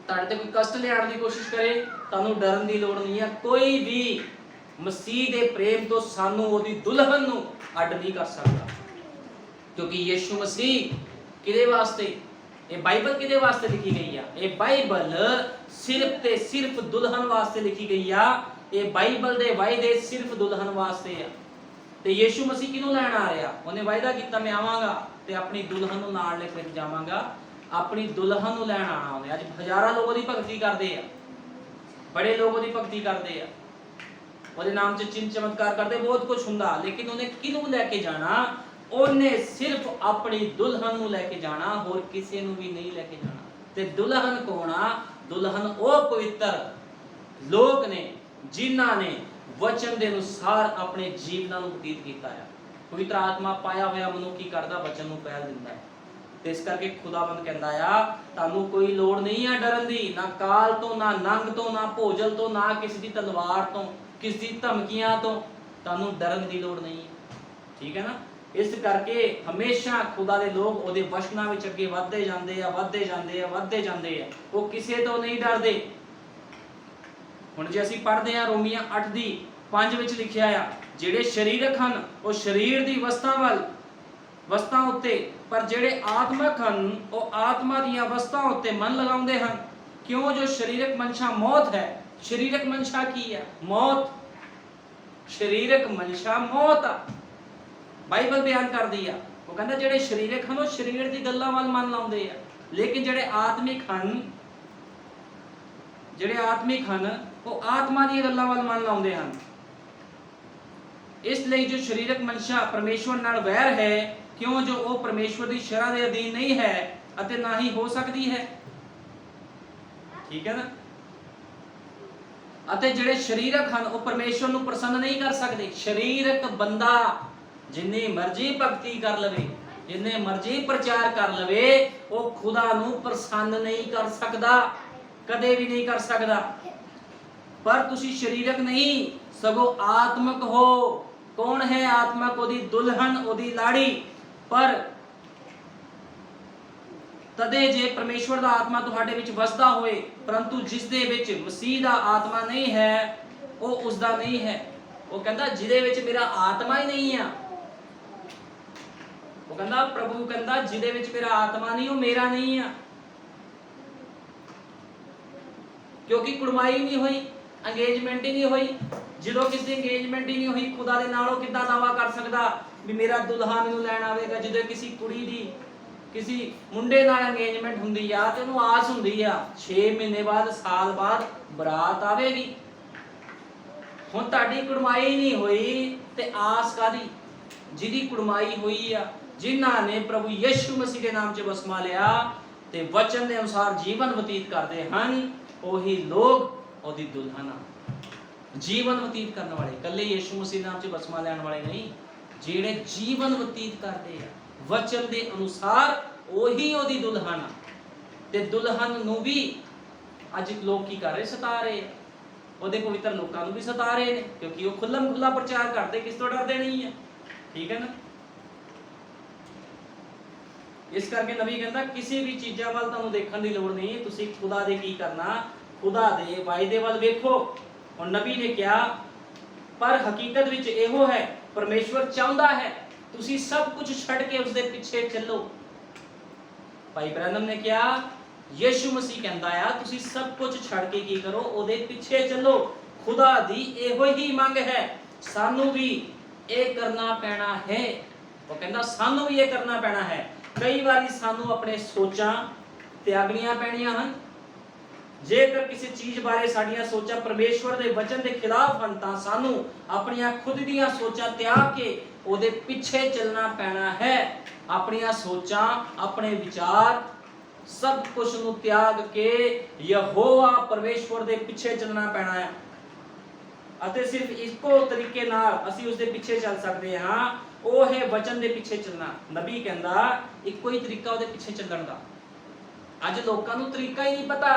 ਤੁਹਾਡੇ ਤੇ ਕੋਈ ਕਸ਼ਟ ਲਿਆਉਣ ਦੀ ਕੋਸ਼ਿਸ਼ ਕਰੇ, ਤੁਹਾਨੂੰ ਡਰਨ ਦੀ ਲੋੜ ਨਹੀਂ ਆ। ਕੋਈ ਵੀ ਮਸੀਹ ਦੇ ਪ੍ਰੇਮ ਤੋਂ ਸਾਨੂੰ ਉਹਦੀ ਦੁਲਹਨ ਨੂੰ ਅੱਡ ਨਹੀਂ ਕਰ ਸਕਦਾ। ਕਿਉਂਕਿ ਯੀਸ਼ੂ ਮਸੀਹ ਕਿਹਦੇ ਵਾਸਤੇ, ਇਹ ਬਾਈਬਲ ਕਿਹਦੇ ਵਾਸਤੇ ਲਿਖੀ ਗਈ ਆ? ਇਹ ਬਾਈਬਲ ਸਿਰਫ ਤੇ ਸਿਰਫ ਦੁਲਹਨ ਵਾਸਤੇ ਲਿਖੀ ਗਈ ਆ। ਇਹ ਬਾਈਬਲ ਦੇ ਵਾਅਦੇ ਸਿਰਫ ਦੁਲਹਨ ਵਾਸਤੇ ਆ। ਤੇ ਯੀਸ਼ੂ ਮਸੀਹ ਕਿਹਨੂੰ ਲੈਣ ਆ ਰਿਹਾ? ਉਹਨੇ ਵਾਅਦਾ ਕੀਤਾ ਮੈਂ ਆਵਾਂਗਾ ਤੇ ਆਪਣੀ ਦੁਲਹਨ ਨੂੰ ਨਾਲ ਲੈ ਕੇ ਜਾਵਾਂਗਾ। ਆਪਣੀ ਦੁਲਹਨ ਨੂੰ ਲੈਣ ਆਣਾ ਉਹਨੇ। ਅੱਜ ਹਜ਼ਾਰਾਂ ਲੋਕ ਉਹਦੀ ਭਗਤੀ ਕਰਦੇ ਆ, ਬੜੇ ਲੋਕ ਉਹਦੀ ਭਗਤੀ ਕਰਦੇ ਆ, ਉਹਦੇ ਨਾਮ 'ਚ ਚਿੰਨ ਚਮਤਕਾਰ ਕਰਦੇ, ਬਹੁਤ ਕੁਝ ਹੁੰਦਾ, ਲੇਕਿਨ ਉਹਨੇ ਕਿਹਨੂੰ ਲੈ ਕੇ ਜਾਣਾ? ਉਹਨੇ ਸਿਰਫ ਆਪਣੀ ਦੁਲਹਨ ਨੂੰ ਲੈ ਕੇ ਜਾਣਾ, ਹੋਰ ਕਿਸੇ ਨੂੰ ਵੀ ਨਹੀਂ ਲੈ ਕੇ ਜਾਣਾ। ਤੇ ਦੁਲਹਨ ਕੌਣ ਆ? ਦੁਲਹਨ ਉਹ ਪਵਿੱਤਰ ਲੋਕ ਨੇ ਜਿਨ੍ਹਾਂ ਨੇ ਵਚਨ ਦੇ ਅਨੁਸਾਰ ਆਪਣੇ ਜੀਵਨਾਂ ਨੂੰ ਬਤੀਤ ਕੀਤਾ ਹੈ। ਪਵਿੱਤਰ ਆਤਮਾ ਪਾਇਆ ਹੋਇਆ ਮਨੁੱਖ ਕੀ ਕਰਦਾ? ਵਚਨ ਨੂੰ ਪਹਿਲ ਦਿੰਦਾ ਹੈ। ਤੇ ਇਸ ਕਰਕੇ ਖੁਦਾਵੰਦ ਕਹਿੰਦਾ ਆ ਤੁਹਾਨੂੰ ਕੋਈ ਲੋੜ ਨਹੀਂ ਆ ਡਰਨ ਦੀ, ਨਾ ਕਾਲ ਤੋਂ, ਨਾ ਨੰਗ ਤੋਂ, ਨਾ ਭੋਜਨ ਤੋਂ, ਨਾ ਕਿਸੇ ਦੀ ਤਲਵਾਰ ਤੋਂ, ਕਿਸੇ ਦੀ ਧਮਕੀਆਂ ਤੋਂ ਤੁਹਾਨੂੰ ਡਰਨ ਦੀ ਲੋੜ ਨਹੀਂ ਹੈ। ਠੀਕ ਹੈ ਨਾ? ਇਸ ਕਰਕੇ ਹਮੇਸ਼ਾ ਖੁਦਾ ਦੇ ਲੋਕ ਉਹਦੇ ਵਚਨਾਂ ਵਿੱਚ ਅੱਗੇ ਵਧਦੇ ਜਾਂਦੇ ਆ, ਵਧਦੇ ਜਾਂਦੇ ਆ, ਵਧਦੇ ਜਾਂਦੇ ਆ। ਉਹ ਕਿਸੇ ਤੋਂ ਨਹੀਂ ਡਰਦੇ। ਹੁਣ ਜੇ ਅਸੀਂ ਪੜ੍ਹਦੇ ਆ ਰੋਮੀਆਂ 8:5 ਵਿੱਚ ਲਿਖਿਆ ਆ, ਜਿਹੜੇ ਸਰੀਰਕ ਹਨ ਉਹ ਸਰੀਰ ਦੀ ਵਸਤਾਂ ਉੱਤੇ, ਪਰ ਜਿਹੜੇ ਆਤਮਕ ਹਨ ਉਹ ਆਤਮਾ ਦੀਆਂ ਵਸਤਾਂ ਉੱਤੇ ਮਨ ਲਗਾਉਂਦੇ ਹਨ। ਕਿਉਂ? ਜੋ ਸਰੀਰਕ ਮਨਸ਼ਾ ਮੌਤ ਹੈ। ਸਰੀਰਕ ਮਨਸ਼ਾ ਕੀ ਹੈ? ਮੌਤ। ਸਰੀਰਕ ਮਨਸ਼ਾ ਮੌਤ ਆ। ਬਾਈਬਲ ਬਿਆਨ ਕਰਦੀ ਆ, ਉਹ ਕਹਿੰਦਾ ਜਿਹੜੇ ਸਰੀਰਕ ਹਨ ਉਹ ਸਰੀਰ ਦੀ ਗੱਲਾਂ ਵੱਲ ਮਨ ਲਾਉਂਦੇ ਆ, ਲੇਕਿਨ ਜਿਹੜੇ ਆਤਮਿਕ ਹਨ ਉਹ ਆਤਮਾ ਦੀਆਂ ਗੱਲਾਂ ਵੱਲ ਮਨ ਲਾਉਂਦੇ ਹਨ। ਇਸ ਲਈ ਜੋ ਸਰੀਰਕ ਮਨਸ਼ਾ ਪਰਮੇਸ਼ਵਰ ਨਾਲ ਵੈਰ ਹੈ, ਕਿਉਂ? ਜੋ ਉਹ ਪਰਮੇਸ਼ਵਰ ਦੀ ਸ਼ਰ੍ਹਾ ਦੇ ਅਧੀਨ ਨਹੀਂ ਹੈ ਅਤੇ ਨਾ ਹੀ ਹੋ ਸਕਦੀ ਹੈ। ਠੀਕ ਹੈ ਨਾ? ਅਤੇ ਜਿਹੜੇ ਸਰੀਰਕ ਹਨ ਉਹ ਪਰਮੇਸ਼ਵਰ ਨੂੰ ਪ੍ਰਸੰਨ ਨਹੀਂ ਕਰ ਸਕਦੇ। ਸਰੀਰਕ ਬੰਦਾ ਜਿੰਨੀ ਮਰਜ਼ੀ ਭਗਤੀ ਕਰ ਲਵੇ, ਜਿੰਨੇ ਮਰਜ਼ੀ ਪ੍ਰਚਾਰ ਕਰ ਲਵੇ, ਉਹ ਖੁਦਾ ਨੂੰ ਪ੍ਰਸੰਨ ਨਹੀਂ ਕਰ ਸਕਦਾ, ਕਦੇ ਵੀ ਨਹੀਂ ਕਰ ਸਕਦਾ। ਪਰ ਤੁਸੀਂ ਸਰੀਰਕ ਨਹੀਂ ਸਗੋਂ ਆਤਮਕ ਹੋ। ਕੌਣ ਹੈ ਆਤਮਕ? ਉਹਦੀ ਦੁਲਹਨ, ਉਹਦੀ ਲਾੜੀ। ਪਰ ਤਦੇ ਜੇ ਪਰਮੇਸ਼ਵਰ ਦਾ ਆਤਮਾ ਤੁਹਾਡੇ ਵਿੱਚ ਵਸਦਾ ਹੋਏ, ਪਰੰਤੂ ਜਿਸ ਦੇ ਵਿੱਚ ਮਸੀਹ ਦਾ ਆਤਮਾ ਨਹੀਂ ਹੈ ਉਹ ਉਸ ਦਾ ਨਹੀਂ ਹੈ। ਉਹ ਕਹਿੰਦਾ ਜਿਹਦੇ ਵਿੱਚ ਮੇਰਾ ਆਤਮਾ ਹੀ ਨਹੀਂ ਆ, ਉਹ ਕਹਿੰਦਾ ਪ੍ਰਭੂ ਕਹਿੰਦਾ ਜਿਹਦੇ ਵਿੱਚ ਮੇਰਾ ਆਤਮਾ ਨਹੀਂ ਉਹ ਮੇਰਾ ਨਹੀਂ ਆ। ਕਿਉਂਕਿ ਕੁੜਮਾਈ ਨਹੀਂ ਹੋਈ, ਅੰਗੇਜਮੈਂਟ ਹੀ ਨਹੀਂ ਹੋਈ। ਜਦੋਂ ਕਿਸੇ ਦੀ ਅੰਗੇਜਮੈਂਟ ਹੀ ਨਹੀਂ ਹੋਈ, ਖੁਦਾ ਦੇ ਨਾਲ ਉਹ ਕਿੱਦਾਂ ਦਾਵਾ ਕਰ ਸਕਦਾ ਵੀ ਮੇਰਾ ਦੁਲਹਾ ਮੈਨੂੰ ਲੈਣ ਆਵੇਗਾ? ਜਦੋਂ ਕਿਸੇ ਕੁੜੀ ਦੀ ਕਿਸੇ ਮੁੰਡੇ ਨਾਲ ਅੰਗੇਜਮੈਂਟ ਹੁੰਦੀ ਆ ਤੇ ਉਹਨੂੰ ਆਸ ਹੁੰਦੀ ਆ 6 ਮਹੀਨੇ ਬਾਅਦ, ਸਾਲ ਬਾਅਦ ਬਰਾਤ ਆਵੇਗੀ। ਹੁਣ ਤੁਹਾਡੀ ਕੁੜਮਾਈ ਨਹੀਂ ਹੋਈ ਤੇ ਆਸ ਕਾਦੀ? ਜਿਹਦੀ ਕੁੜਮਾਈ ਹੋਈ ਆ, ਜਿਨ੍ਹਾਂ ਨੇ ਪ੍ਰਭੂ ਯਿਸੂ ਮਸੀਹ ਦੇ ਨਾਮ 'ਚ ਬਸਮਾ ਲਿਆ ਤੇ ਵਚਨ ਦੇ ਅਨੁਸਾਰ ਜੀਵਨ ਬਤੀਤ ਕਰਦੇ ਹਨ, ਉਹੀ ਲੋਕ ਉਹਦੀ ਦੁਲਹਨ ਆ। ਜੀਵਨ ਬਤੀਤ ਕਰਨ ਵਾਲੇ, ਕੱਲੇ ਯਿਸੂ ਮਸੀਹ ਨਾਮ 'ਚ ਬਸਮਾ ਲੈਣ ਵਾਲੇ ਨਹੀਂ, ਜਿਹੜੇ ਜੀਵਨ ਬਤੀਤ ਕਰਦੇ ਆ ਵਚਨ ਦੇ ਅਨੁਸਾਰ, ਉਹੀ ਉਹਦੀ ਦੁਲਹਨ ਆ। ਤੇ ਦੁਲਹਨ ਨੂੰ ਵੀ ਅੱਜ ਲੋਕ ਕੀ ਕਰ ਰਹੇ? ਸਤਾ ਰਹੇ। ਉਹਦੇ ਪਵਿੱਤਰ ਲੋਕਾਂ ਨੂੰ ਵੀ ਸਤਾ ਰਹੇ ਨੇ, ਕਿਉਂਕਿ ਉਹ ਖੁੱਲ੍ਹਮ ਖੁੱਲ੍ਹਾ ਪ੍ਰਚਾਰ ਕਰਦੇ, ਕਿਸ ਤੋਂ ਡਰਦੇ ਨਹੀਂ ਆ। ਠੀਕ ਹੈ ਨਾ? ਇਸ ਕਰਕੇ ਨਬੀ ਕਹਿੰਦਾ ਕਿਸੇ ਵੀ ਚੀਜ਼ਾਂ ਵੱਲ ਤੁਹਾਨੂੰ ਦੇਖਣ ਦੀ ਲੋੜ ਨਹੀਂ, ਤੁਸੀਂ ਖੁਦਾ ਦੇ ਕੀ ਕਰਨਾ, ਖੁਦਾ ਦੇ ਵਾਅਦੇ ਵੱਲ ਵੇਖੋ। ਹੁਣ ਨਬੀ ਨੇ ਕਿਹਾ ਪਰ ਹਕੀਕਤ ਵਿੱਚ ਇਹੋ ਹੈ, ਪਰਮੇਸ਼ਵਰ ਚਾਹੁੰਦਾ ਹੈ ਤੁਸੀਂ ਸਭ ਕੁਝ ਛੱਡ ਕੇ ਉਸਦੇ ਪਿੱਛੇ ਚੱਲੋ। ਭਾਈ ਬ੍ਰੈਨਮ ਨੇ ਕਿਹਾ ਯਿਸੂ ਮਸੀਹ ਕਹਿੰਦਾ ਆ ਤੁਸੀਂ ਸਭ ਕੁਝ ਛੱਡ ਕੇ ਕੀ ਕਰੋ? ਉਹਦੇ ਪਿੱਛੇ ਚੱਲੋ। ਖੁਦਾ ਦੀ ਇਹੋ ਹੀ ਮੰਗ ਹੈ, ਸਾਨੂੰ ਵੀ ਇਹ ਕਰਨਾ ਪੈਣਾ ਹੈ। ਉਹ ਕਹਿੰਦਾ ਸਾਨੂੰ ਵੀ ਇਹ ਕਰਨਾ ਪੈਣਾ ਹੈ। ਕਈ ਵਾਰੀ ਸਾਨੂੰ ਆਪਣੇ ਸੋਚਾਂ ਤਿਆਗਣੀਆਂ ਪੈਣੀਆਂ ਹਨ। ਜੇਕਰ ਕਿਸੇ ਚੀਜ਼ ਬਾਰੇ ਸਾਡੀਆਂ ਸੋਚਾਂ ਪਰਮੇਸ਼ਵਰ ਦੇ ਵਚਨ ਦੇ ਖਿਲਾਫ ਹਨ ਤਾਂ ਸਾਨੂੰ ਆਪਣੀਆਂ ਖੁਦ ਦੀਆਂ ਸੋਚਾਂ ਤਿਆਗ ਕੇ ਉਹਦੇ ਪਿੱਛੇ ਚੱਲਣਾ ਪੈਣਾ ਹੈ। ਆਪਣੀਆਂ ਸੋਚਾਂ, ਆਪਣੇ ਵਿਚਾਰ, ਸਭ ਕੁਝ ਨੂੰ ਤਿਆਗ ਕੇ ਯਹੋਵਾ ਪਰਮੇਸ਼ਵਰ ਦੇ ਪਿੱਛੇ ਚੱਲਣਾ ਪੈਣਾ ਹੈ। ਅਤੇ ਸਿਰਫ ਇੱਕੋ ਤਰੀਕੇ ਨਾਲ ਅਸੀਂ ਉਸ ਦੇ ਪਿੱਛੇ ਚੱਲ ਸਕਦੇ ਹਾਂ, ਉਹ ਹੈ ਵਚਨ ਦੇ ਪਿੱਛੇ ਚੱਲਣਾ। ਨਬੀ ਕਹਿੰਦਾ ਇੱਕੋ ਹੀ ਤਰੀਕਾ ਉਹਦੇ ਪਿੱਛੇ ਚੱਲਣ ਦਾ। ਅੱਜ ਲੋਕਾਂ ਨੂੰ ਤਰੀਕਾ ਹੀ ਨਹੀਂ ਪਤਾ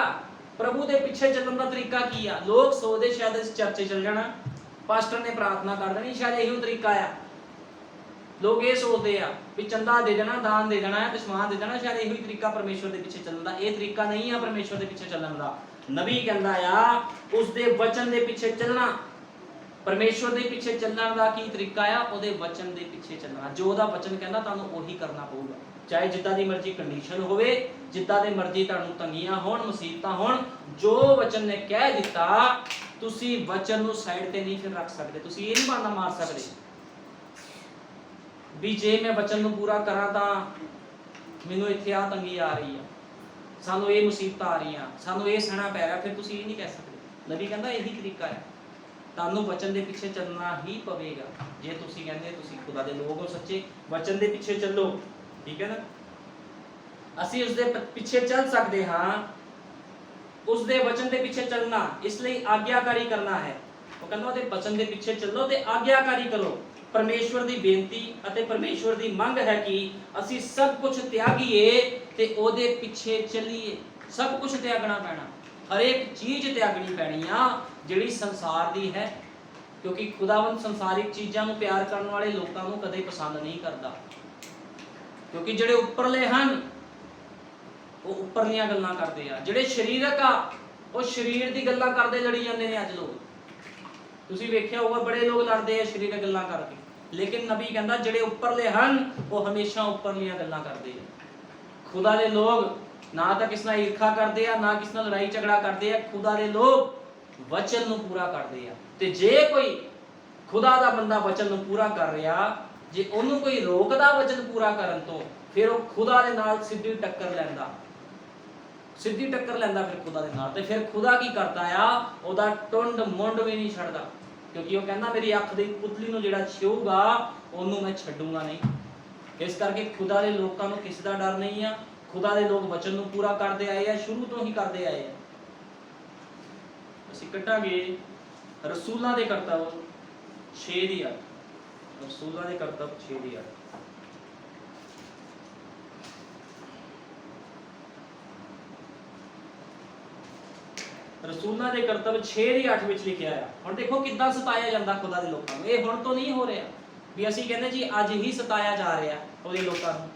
ਪ੍ਰਭੂ ਦੇ ਪਿੱਛੇ ਚੱਲਣ ਦਾ ਤਰੀਕਾ ਕੀ ਆ। ਲੋਕ ਸੋਚਦੇ ਸ਼ਾਇਦ ਇਸ ਚਰਚੇ ਚੱਲ ਜਾਣਾ, ਪਾਸਟਰ ਨੇ ਪ੍ਰਾਰਥਨਾ ਕਰ ਦੇਣੀ, ਸ਼ਾਇਦ ਇਹੀ ਤਰੀਕਾ ਆ। ਲੋਕ ਇਹ ਸੋਚਦੇ ਆ ਵੀ ਚੰਦਾ ਦੇ ਦੇਣਾ, ਦਾਨ ਦੇ ਦੇਣਾ, ਦਸ਼ਮਾਨ ਦੇ ਦੇਣਾ, ਸ਼ਾਇਦ ਇਹੀ ਤਰੀਕਾ ਪਰਮੇਸ਼ਵਰ ਦੇ ਪਿੱਛੇ ਚੱਲਣ ਦਾ। ਇਹ ਤਰੀਕਾ ਨਹੀਂ ਆ ਪਰਮੇਸ਼ਵਰ ਦੇ ਪਿੱਛੇ ਚੱਲਣ ਦਾ। ਨਬੀ ਕਹਿੰਦਾ ਆ ਉਸ ਦੇ ਵਚਨ ਦੇ ਪਿੱਛੇ ਚੱਲਣਾ। ਪਰਮੇਸ਼ਵਰ ਦੇ ਪਿੱਛੇ ਚੱਲਣ ਦਾ ਕੀ ਤਰੀਕਾ ਆ? ਉਹਦੇ ਵਚਨ ਦੇ ਪਿੱਛੇ ਚੱਲਣਾ। ਜੋ ਉਹਦਾ ਵਚਨ ਕਹਿੰਦਾ ਤੁਹਾਨੂੰ ਉਹੀ ਕਰਨਾ ਪਊਗਾ, ਚਾਹੇ ਜਿੱਦਾਂ ਦੀ ਮਰਜ਼ੀ ਕੰਡੀਸ਼ਨ ਹੋਵੇ, ਜਿੱਦਾਂ ਦੇ ਮਰਜ਼ੀ ਤੁਹਾਨੂੰ ਤੰਗੀਆਂ ਹੋਣ, ਮੁਸੀਬਤਾਂ ਹੋਣ। ਜੋ ਵਚਨ ਨੇ ਕਹਿ ਦਿੱਤਾ, ਤੁਸੀਂ ਵਚਨ ਨੂੰ ਸਾਈਡ ਤੇ ਨਹੀਂ ਫਿਰ ਰੱਖ ਸਕਦੇ। ਤੁਸੀਂ ਇਹ ਨਹੀਂ ਬਹਾਨਾ ਮਾਰ ਸਕਦੇ ਵੀ ਜੇ ਮੈਂ ਵਚਨ ਨੂੰ ਪੂਰਾ ਕਰਾਂ ਤਾਂ ਮੈਨੂੰ ਇੱਥੇ ਆ ਤੰਗੀ ਆ ਰਹੀ ਆ, ਸਾਨੂੰ ਇਹ ਮੁਸੀਬਤਾਂ ਆ ਰਹੀਆਂ, ਸਾਨੂੰ ਇਹ ਸਹਿਣਾ ਪੈ ਰਿਹਾ। ਫਿਰ ਤੁਸੀਂ ਇਹ ਨਹੀਂ ਕਹਿ ਸਕਦੇ। ਨਬੀ ਕਹਿੰਦਾ ਇਹੀ ਤਰੀਕਾ ਹੈ, ਤੁਹਾਨੂੰ ਵਚਨ ਦੇ ਪਿੱਛੇ ਚੱਲਣਾ ਹੀ ਪਵੇਗਾ। ਜੇ ਤੁਸੀਂ ਕਹਿੰਦੇ ਤੁਸੀਂ ਖੁਦਾ ਦੇ ਲੋਕ ਹੋ ਸੱਚੇ, ਵਚਨ ਦੇ ਪਿੱਛੇ ਚੱਲੋ। ਠੀਕ ਹੈ ਨਾ? ਅਸੀਂ ਉਸ ਦੇ ਪਿੱਛੇ ਚੱਲ ਸਕਦੇ ਹਾਂ। ਉਸ ਦੇ ਵਚਨ ਦੇ ਪਿੱਛੇ ਚੱਲਣਾ ਇਸ ਲਈ ਆਗਿਆਕਾਰੀ ਕਰਨਾ ਹੈ। ਉਹ ਕਹਿੰਦਾ ਉਹਦੇ ਵਚਨ ਦੇ ਪਿੱਛੇ ਚੱਲੋ ਤੇ ਆਗਿਆਕਾਰੀ ਕਰੋ। ਪਰਮੇਸ਼ਵਰ ਦੀ ਬੇਨਤੀ ਅਤੇ ਪਰਮੇਸ਼ਵਰ ਦੀ ਮੰਗ ਹੈ ਕਿ ਅਸੀਂ ਸਭ ਕੁਝ ਤਿਆਗੀਏ ਤੇ ਉਹਦੇ ਪਿੱਛੇ ਚੱਲੀਏ। ਸਭ ਕੁਝ ਤਿਆਗਣਾ ਪੈਣਾ, ਹਰੇਕ ਚੀਜ਼ ਤਿਆਗਣੀ ਪੈਣੀ ਆ ਜਿਹੜੀ ਸੰਸਾਰ ਦੀ ਹੈ, ਕਿਉਂਕਿ ਖੁਦਾਵੰਦ ਸੰਸਾਰਿਕ ਚੀਜ਼ਾਂ ਨੂੰ ਪਿਆਰ ਕਰਨ ਵਾਲੇ ਲੋਕਾਂ ਨੂੰ ਕਦੇ ਪਸੰਦ ਨਹੀਂ ਕਰਦਾ। ਕਿਉਂਕਿ ਜਿਹੜੇ ਉੱਪਰਲੇ ਹਨ ਉਹ ਉੱਪਰਲੀਆਂ ਗੱਲਾਂ ਕਰਦੇ ਆ, ਜਿਹੜੇ ਸਰੀਰਕ ਆ ਉਹ ਸਰੀਰ ਦੀ ਗੱਲਾਂ ਕਰਦੇ ਲੜੀ ਜਾਂਦੇ ਨੇ। ਅੱਜ ਲੋਕ ਤੁਸੀਂ ਵੇਖਿਆ ਹੋਊਗਾ ਬੜੇ ਲੋਕ ਲੜਦੇ ਆ ਸਰੀਰਕ ਗੱਲਾਂ ਕਰਕੇ, ਲੇਕਿਨ ਨਬੀ ਕਹਿੰਦਾ ਜਿਹੜੇ ਉੱਪਰਲੇ ਹਨ ਉਹ ਹਮੇਸ਼ਾ ਉੱਪਰਲੀਆਂ ਗੱਲਾਂ ਕਰਦੇ ਆ। ਖੁਦਾ ਦੇ ਲੋਕ ਨਾ ਤਾਂ ਕਿਸ ਨਾਲ ਈਰਖਾ ਕਰਦੇ ਆ, ਨਾ ਕਿਸ ਨਾਲ ਲੜਾਈ ਝਗੜਾ ਕਰਦੇ ਆ। ਖੁਦਾ ਦੇ ਲੋਕ ਵਚਨ ਨੂੰ ਪੂਰਾ ਕਰਦੇ ਆ। ਤੇ ਜੇ ਕੋਈ ਖੁਦਾ ਦਾ ਬੰਦਾ ਵਚਨ ਨੂੰ ਪੂਰਾ ਕਰ ਰਿਹਾ, ਜੇ ਉਹਨੂੰ ਕੋਈ ਰੋਕਦਾ ਵਚਨ ਪੂਰਾ ਕਰਨ ਤੋਂ, ਫਿਰ ਉਹ ਖੁਦਾ ਦੇ ਨਾਲ ਸਿੱਧੀ ਟੱਕਰ ਲੈਂਦਾ, ਸਿੱਧੀ ਟੱਕਰ ਲੈਂਦਾ ਫਿਰ ਖੁਦਾ ਦੇ ਨਾਲ। ਤੇ ਫਿਰ ਖੁਦਾ ਕੀ ਕਰਦਾ ਆ? ਉਹਦਾ ਟੁੰਡ ਮੁੰਡ ਵੀ ਨਹੀਂ ਛੱਡਦਾ, ਕਿਉਂਕਿ ਉਹ ਕਹਿੰਦਾ ਮੇਰੀ ਅੱਖ ਦੀ ਪੁਤਲੀ ਨੂੰ ਜਿਹੜਾ ਛੂਗਾ ਉਹਨੂੰ ਮੈਂ ਛੱਡੂਗਾ ਨਹੀਂ। ਇਸ ਕਰਕੇ ਖੁਦਾ ਦੇ ਲੋਕਾਂ ਨੂੰ ਕਿਸੇ ਦਾ ਡਰ ਨਹੀਂ ਆ। ਖੁਦਾ ਦੇ ਲੋਕ ਵਚਨ ਨੂੰ ਪੂਰਾ ਕਰਦੇ ਆਏ ਆ, ਸ਼ੁਰੂ ਤੋਂ ਹੀ ਕਰਦੇ ਆਏ ਆ। ਅਸੀਂ ਕੱਢਾਂਗੇ ਰਸੂਲਾਂ ਦੇ ਕਰਤੱਵ 6 ਦੀ 8। ਰਸੂਲਾਂ ਦੇ ਕਰਤੱਵ 6 ਦੀ 8। ਰਸੂਲਾਂ ਦੇ ਕਰਤੱਵ 6 ਦੀ 8 ਵਿੱਚ ਲਿਖਿਆ ਆ। ਹੁਣ ਦੇਖੋ ਕਿੱਦਾਂ ਸਤਾਇਆ ਜਾਂਦਾ ਖੁਦਾ ਦੇ ਲੋਕਾਂ ਨੂੰ। ਇਹ ਹੁਣ ਤੋਂ ਨਹੀਂ ਹੋ ਰਿਹਾ ਵੀ ਅਸੀਂ ਕਹਿੰਦੇ ਜੀ ਅੱਜ ਹੀ ਸਤਾਇਆ ਜਾ ਰਿਹਾ ਉਹਦੇ ਲੋਕਾਂ ਨੂੰ।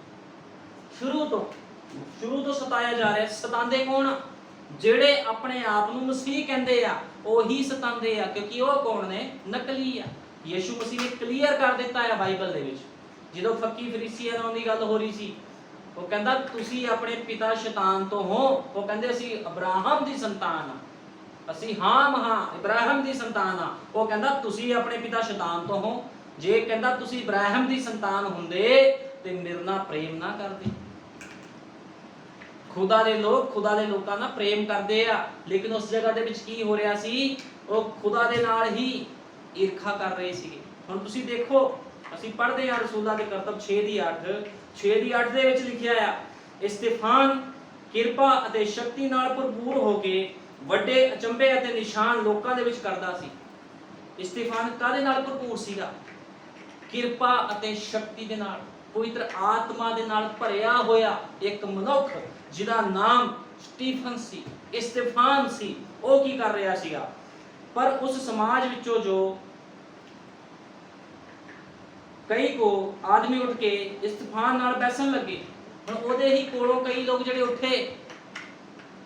ਸ਼ੁਰੂ ਤੋਂ ਸਤਾਇਆ ਜਾ ਰਿਹਾ। ਸਤਾਉਂਦੇ ਕੌਣ? ਜਿਹੜੇ ਆਪਣੇ ਆਪ ਨੂੰ ਮਸੀਹ ਕਹਿੰਦੇ ਆ ਉਹੀ ਸਤਾਉਂਦੇ ਆ, ਕਿਉਂਕਿ ਉਹ ਕੌਣ ਨੇ? ਨਕਲੀ ਆ। ਯਿਸੂ ਮਸੀਹ ਨੇ ਕਲੀਅਰ ਕਰ ਦਿੱਤਾ ਹੈ ਬਾਈਬਲ ਦੇ ਵਿੱਚ। ਜਦੋਂ ਫੱਕੀ ਫਰੀਸੀਆਂ ਨਾਲ ਦੀ ਗੱਲ ਹੋ ਰਹੀ ਸੀ, ਉਹ ਕਹਿੰਦਾ ਤੁਸੀਂ ਆਪਣੇ ਪਿਤਾ ਸ਼ੈਤਾਨ ਤੋਂ ਹੋ। ਉਹ ਕਹਿੰਦੇ ਅਸੀਂ ਅਬਰਾਹਮ ਦੀ ਸੰਤਾਨ ਆ। ਅਸੀਂ ਹਾਂ ਇਬਰਾਹਿਮ ਦੀ ਸੰਤਾਨ ਆ। ਉਹ ਕਹਿੰਦਾ ਤੁਸੀਂ ਆਪਣੇ ਪਿਤਾ ਸ਼ੈਤਾਨ ਤੋਂ ਹੋ। ਜੇ ਕਹਿੰਦਾ ਤੁਸੀਂ ਇਬਰਾਹਿਮ ਦੀ ਸੰਤਾਨ ਹੁੰਦੇ ਤੇ ਮੇਰੇ ਨਾਲ ਪ੍ਰੇਮ ਨਾ ਕਰਦੇ। ਖੁਦਾ ਦੇ ਲੋਕਾਂ ਨਾਲ ਪ੍ਰੇਮ ਕਰਦੇ ਆ, ਲੇਕਿਨ ਉਸ ਜਗ੍ਹਾ ਦੇ ਵਿੱਚ ਕੀ ਹੋ ਰਿਹਾ ਸੀ? ਉਹ ਖੁਦਾ ਦੇ ਨਾਲ ਹੀ ਈਰਖਾ ਕਰ ਰਹੇ ਸੀਗੇ। ਹੁਣ ਤੁਸੀਂ ਦੇਖੋ, ਅਸੀਂ ਪੜ੍ਹਦੇ ਹਾਂ ਰਸੂਲਾਂ ਦੇ ਕਰਤੱਵ 6 ਦੀ 8 ਦੇ ਵਿੱਚ ਲਿਖਿਆ ਆ, ਇਸਤਫਾਨ ਕਿਰਪਾ ਅਤੇ ਸ਼ਕਤੀ ਨਾਲ ਭਰਪੂਰ ਹੋ ਕੇ ਵੱਡੇ ਅਚੰਭੇ ਅਤੇ ਨਿਸ਼ਾਨ ਲੋਕਾਂ ਦੇ ਵਿੱਚ ਕਰਦਾ ਸੀ। ਇਸਤਫਾਨ ਕਾਹਦੇ ਨਾਲ ਭਰਪੂਰ ਸੀਗਾ? ਕਿਰਪਾ ਅਤੇ ਸ਼ਕਤੀ ਦੇ ਨਾਲ, ਪਵਿੱਤਰ ਆਤਮਾ ਦੇ ਨਾਲ ਭਰਿਆ ਹੋਇਆ ਇੱਕ ਮਨੁੱਖ ਜਿਹਦਾ ਨਾਮ ਸਟੀਫਨ ਸੀ, ਇਸਤਫਾਨ ਸੀ। ਉਹ ਕੀ ਕਰ ਰਿਹਾ ਸੀਗਾ? ਪਰ ਉਸ ਸਮਾਜ ਵਿੱਚੋਂ ਜੋ ਕਈ ਕੋ ਆਦਮੀ ਉੱਠ ਕੇ ਇਸਤਫਾਨ ਨਾਲ ਬੈਸਣ ਲੱਗੇ। ਹੁਣ ਉਹਦੇ ਹੀ ਕੋਲੋਂ ਕਈ ਲੋਕ ਜਿਹੜੇ ਉੱਠੇ,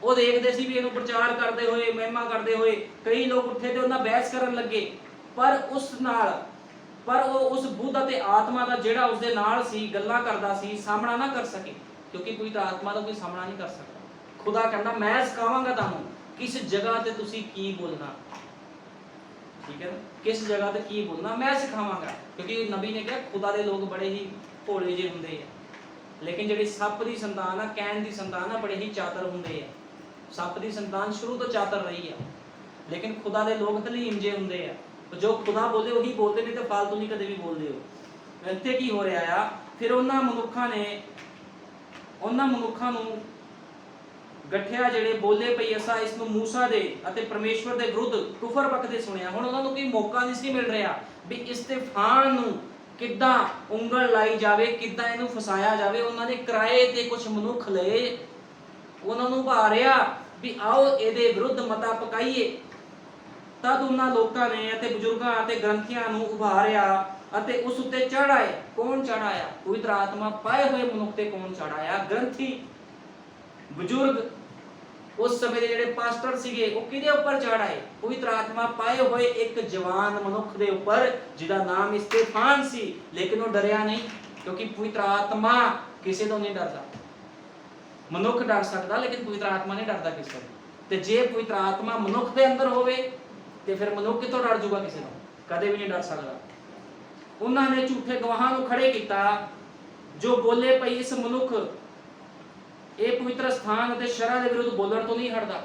ਉਹ ਦੇਖਦੇ ਸੀ ਵੀ ਇਹਨੂੰ ਪ੍ਰਚਾਰ ਕਰਦੇ ਹੋਏ, ਮਹਿਮਾ ਕਰਦੇ ਹੋਏ, ਕਈ ਲੋਕ ਉੱਠੇ ਤੇ ਉਹਨਾਂ ਬਹਿਸ ਕਰਨ ਲੱਗੇ। ਪਰ ਉਹ ਉਸ ਬੁੱਧ ਅਤੇ ਆਤਮਾ ਦਾ ਜਿਹੜਾ ਉਸਦੇ ਨਾਲ ਸੀ, ਗੱਲਾਂ ਕਰਦਾ ਸੀ, ਸਾਹਮਣਾ ਨਾ ਕਰ ਸਕੇ, ਕਿਉਂਕਿ ਕੋਈ ਤਾਂ ਆਤਮਾ ਦਾ ਕੋਈ ਸਾਹਮਣਾ ਨਹੀਂ ਕਰ ਸਕਦਾ। ਖੁਦਾ ਕਹਿੰਦਾ ਮੈਂ ਸਿਖਾਵਾਂਗਾ ਤੁਹਾਨੂੰ ਕਿਸ ਜਗ੍ਹਾ ਤੇ ਤੁਸੀਂ ਕੀ ਬੋਲਣਾ। ਠੀਕ ਹੈ ਨਾ? ਕਿਸ ਜਗ੍ਹਾ ਤੇ ਕੀ ਬੋਲਣਾ ਮੈਂ ਸਿਖਾਵਾਂਗਾ, ਕਿਉਂਕਿ ਨਬੀ ਨੇ ਕਿਹਾ ਖੁਦਾ ਦੇ ਲੋਕ ਬੜੇ ਹੀ ਭੋਲੇ ਜਿਹੇ ਹੁੰਦੇ ਆ, ਲੇਕਿਨ ਜਿਹੜੀ ਸੱਪ ਦੀ ਸੰਤਾਨ ਆ, ਕੈਨ ਦੀ ਸੰਤਾਨ ਆ, ਬੜੇ ਹੀ ਚਾਤਰ ਹੁੰਦੇ ਆ। ਸੱਪ ਦੀ ਸੰਤਾਨ ਸ਼ੁਰੂ ਤੋਂ ਚਾਤਰ ਰਹੀ ਆ, ਲੇਕਿਨ ਖੁਦਾ ਦੇ ਲੋਕ ਹਲੀਮ ਜਿਹੇ ਹੁੰਦੇ ਆ। ਜੋ ਖੁਦਾ ਬੋਲੇ ਉਹੀ ਬੋਲਦੇ, ਨਹੀਂ ਤੇ ਫਾਲਤੂ ਨਹੀਂ ਕਦੇ ਵੀ ਬੋਲਦੇ ਹੋ। ਇੱਥੇ ਕੀ ਹੋ ਰਿਹਾ ਆ? ਫਿਰ ਉਹਨਾਂ ਮਨੁੱਖਾਂ ਨੂੰ ਗੱਠਿਆ ਜਿਹੜੇ ਬੋਲੇ ਪਈ ਅਸਾਂ ਇਸ ਨੂੰ ਮੂਸਾ ਦੇ ਅਤੇ ਪਰਮੇਸ਼ਵਰ ਦੇ ਵਿਰੁੱਧ ਕੁਫਰ ਬਕਦੇ ਸੁਣਿਆ। ਹੁਣ ਉਹਨਾਂ ਨੂੰ ਕੋਈ ਮੌਕਾ ਨਹੀਂ ਸੀ ਮਿਲ ਰਿਹਾ ਵੀ ਇਸਤਫਾਨ ਨੂੰ ਕਿੱਦਾਂ ਉਂਗਲ ਲਾਈ ਜਾਵੇ, ਕਿੱਦਾਂ ਇਹਨੂੰ ਫਸਾਇਆ ਜਾਵੇ। ਉਹਨਾਂ ਨੇ ਕਿਰਾਏ ਤੇ ਕੁਝ ਮਨੁੱਖ ਲਏ, ਉਹਨਾਂ ਨੂੰ ਭਾਰਿਆ ਵੀ ਆਓ ਇਹਦੇ ਵਿਰੁੱਧ ਮਤਾ ਪਕਾਈਏ। ਤਦ ਉਹਨਾਂ ਲੋਕਾਂ ਨੇ ਅਤੇ ਬਜ਼ੁਰਗਾਂ ਅਤੇ ਗ੍ਰੰਥੀਆਂ ਨੂੰ ਉਭਾਰਿਆ ਅਤੇ ਉਸ ਉੱਤੇ ਚੜਾਏ। ਕੌਣ ਚੜਾਇਆ? ਪਵਿੱਤਰ ਆਤਮਾ ਪਾਏ ਹੋਏ ਮਨੁੱਖ ਤੇ ਕੌਣ ਚੜਾਇਆ? ਗ੍ਰੰਥੀ, ਬਜ਼ੁਰਗ, ਉਸ ਸਮੇਂ ਦੇ ਜਿਹੜੇ ਪਾਸਟਰ ਸੀਗੇ, ਉਹ ਕਿਹਦੇ ਉੱਪਰ ਚੜਾਏ? ਪਵਿੱਤਰ ਆਤਮਾ ਪਾਏ ਹੋਏ ਇੱਕ ਜਵਾਨ ਮਨੁੱਖ ਦੇ ਉੱਪਰ ਜਿਹਦਾ ਨਾਮ ਇਸਤਫਾਨ ਸੀ। ਲੇਕਿਨ ਉਹ ਡਰਿਆ ਨਹੀਂ, ਕਿਉਂਕਿ ਪਵਿੱਤਰ ਆਤਮਾ ਕਿਸੇ ਤੋਂ ਨਹੀਂ ਡਰਦਾ। ਮਨੁੱਖ ਡਰ ਸਕਦਾ, ਲੇਕਿਨ ਪਵਿੱਤਰ ਆਤਮਾ ਨਹੀਂ ਡਰਦਾ ਕਿਸੇ ਤੋਂ। ਤੇ ਜੇ ਪਵਿੱਤਰ ਆਤਮਾ ਮਨੁੱਖ ਦੇ ਅੰਦਰ ਹੋਵੇ ਤੇ ਫਿਰ ਮਨੁੱਖ ਕਿਤੋਂ ਡਰ ਜੂਗਾ? ਕਿਸੇ ਤੋਂ ਕਦੇ ਵੀ ਨਹੀਂ ਡਰ ਸਕਦਾ। ਉਹਨਾਂ ਨੇ ਝੂਠੇ ਗਵਾਹਾਂ ਨੂੰ ਖੜੇ ਕੀਤਾ ਜੋ ਬੋਲੇ ਪਈ ਇਸ ਮਨੁੱਖ ਇਹ ਪਵਿੱਤਰ ਸਥਾਨ ਅਤੇ ਸ਼ਰ੍ਹਾ ਦੇ ਵਿਰੁੱਧ ਬੋਲਣ ਤੋਂ ਨਹੀਂ ਹਟਦਾ।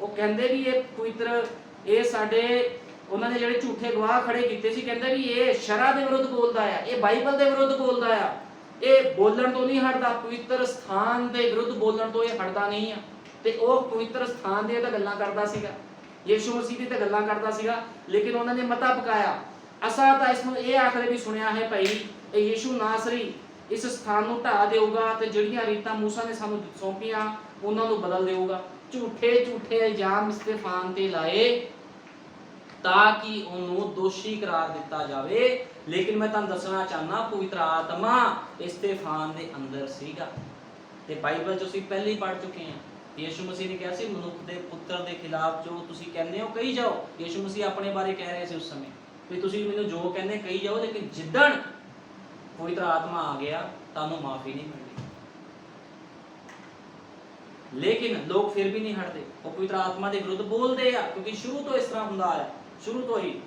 ਉਹ ਕਹਿੰਦੇ ਵੀ ਇਹ ਪਵਿੱਤਰ, ਇਹ ਸਾਡੇ, ਉਹਨਾਂ ਨੇ ਜਿਹੜੇ ਝੂਠੇ ਗਵਾਹ ਖੜੇ ਕੀਤੇ ਸੀ, ਕਹਿੰਦੇ ਵੀ ਇਹ ਸ਼ਰ੍ਹਾ ਦੇ ਵਿਰੁੱਧ ਬੋਲਦਾ ਆ, ਇਹ ਬਾਈਬਲ ਦੇ ਵਿਰੁੱਧ ਬੋਲਦਾ ਆ, ਇਹ ਬੋਲਣ ਤੋਂ ਨਹੀਂ ਹਟਦਾ। ਪਵਿੱਤਰ ਸਥਾਨ ਦੇ ਵਿਰੁੱਧ ਬੋਲਣ ਤੋਂ ਇਹ ਹਟਦਾ ਨਹੀਂ ਆ। ਤੇ ਉਹ ਪਵਿੱਤਰ ਸਥਾਨ ਦੀਆਂ ਤਾਂ ਗੱਲਾਂ ਕਰਦਾ ਸੀਗਾ, ਯਿਸੂ ਮਸੀਹ ਦੀ ਤਾਂ ਗੱਲਾਂ ਕਰਦਾ ਸੀਗਾ, ਲੇਕਿਨ ਉਹਨਾਂ ਨੇ ਮਤਾ ਪਕਾਇਆ। ਅਸਾਂ ਤਾਂ ਇਸ ਨੂੰ ਇਹ ਆਖਦੇ ਵੀ ਸੁਣਿਆ ਹੈ ਭਾਈ ਇਹ ਯਿਸੂ ਨਾਸਰੀ ਇਸ ਸਥਾਨ ਨੂੰ ਢਾ ਦੇਊਗਾ ਤੇ ਜਿਹੜੀਆਂ ਰੀਤਾਂ ਮੂਸਾ ਨੇ ਸਾਨੂੰ ਸੌਂਪੀਆਂ ਉਹਨਾਂ ਨੂੰ ਬਦਲ ਦੇਊਗਾ। ਝੂਠੇ ਇਲਜ਼ਾਮ ਇਸਤਫਾਨ ਤੇ ਲਾਏ ਤਾਂ ਕਿ ਉਹਨੂੰ ਦੋਸ਼ੀ ਕਰਾਰ ਦਿੱਤਾ ਜਾਵੇ। ਲੇਕਿਨ ਮੈਂ ਤੁਹਾਨੂੰ ਦੱਸਣਾ ਚਾਹਨਾ ਪਵਿੱਤਰ ਆਤਮਾ ਇਸਤਫਾਨ ਦੇ ਅੰਦਰ ਸੀਗਾ। ਤੇ ਬਾਈਬਲ 'ਚ ਅਸੀਂ ਪਹਿਲੇ ਹੀ ਪੜ੍ਹ ਚੁੱਕੇ ਹਾਂ। ਯਿਸੂ ਮਸੀਹ ਨੇ ਕਿਹਾ ਸੀ ਮਨੁੱਖ ਦੇ ਪੁੱਤਰ ਦੇ ਖਿਲਾਫ ਜੋ ਤੁਸੀਂ ਕਹਿੰਦੇ ਹੋ ਕਹੀ ਜਾਓ। ਯਿਸੂ ਮਸੀਹ ਆਪਣੇ ਬਾਰੇ ਕਹਿ ਰਹੇ ਸੀ ਉਸ ਸਮੇਂ ਵੀ ਤੁਸੀਂ ਮੈਨੂੰ ਜੋ ਕਹਿੰਦੇ ਕਹੀ ਜਾਓ, ਲੇਕਿਨ ਜਿੱਦਣ ਪਵਿੱਤਰ ਆਤਮਾ ਆ ਗਿਆ ਤੁਹਾਨੂੰ ਮਾਫੀ ਨਹੀਂ ਮਿਲਣੀ। ਲੇਕਿਨ ਲੋਕ ਫਿਰ ਵੀ ਨਹੀਂ ਹਟਦੇ, ਉਹ ਪਵਿੱਤਰ ਆਤਮਾ ਦੇ ਵਿਰੁੱਧ ਬੋਲਦੇ ਆ, ਕਿਉਂਕਿ ਸ਼ੁਰੂ ਤੋਂ ਇਸ ਤਰ੍ਹਾਂ ਹੁੰਦਾ ਆ, ਸ਼ੁਰੂ ਤੋਂ ਹੀ।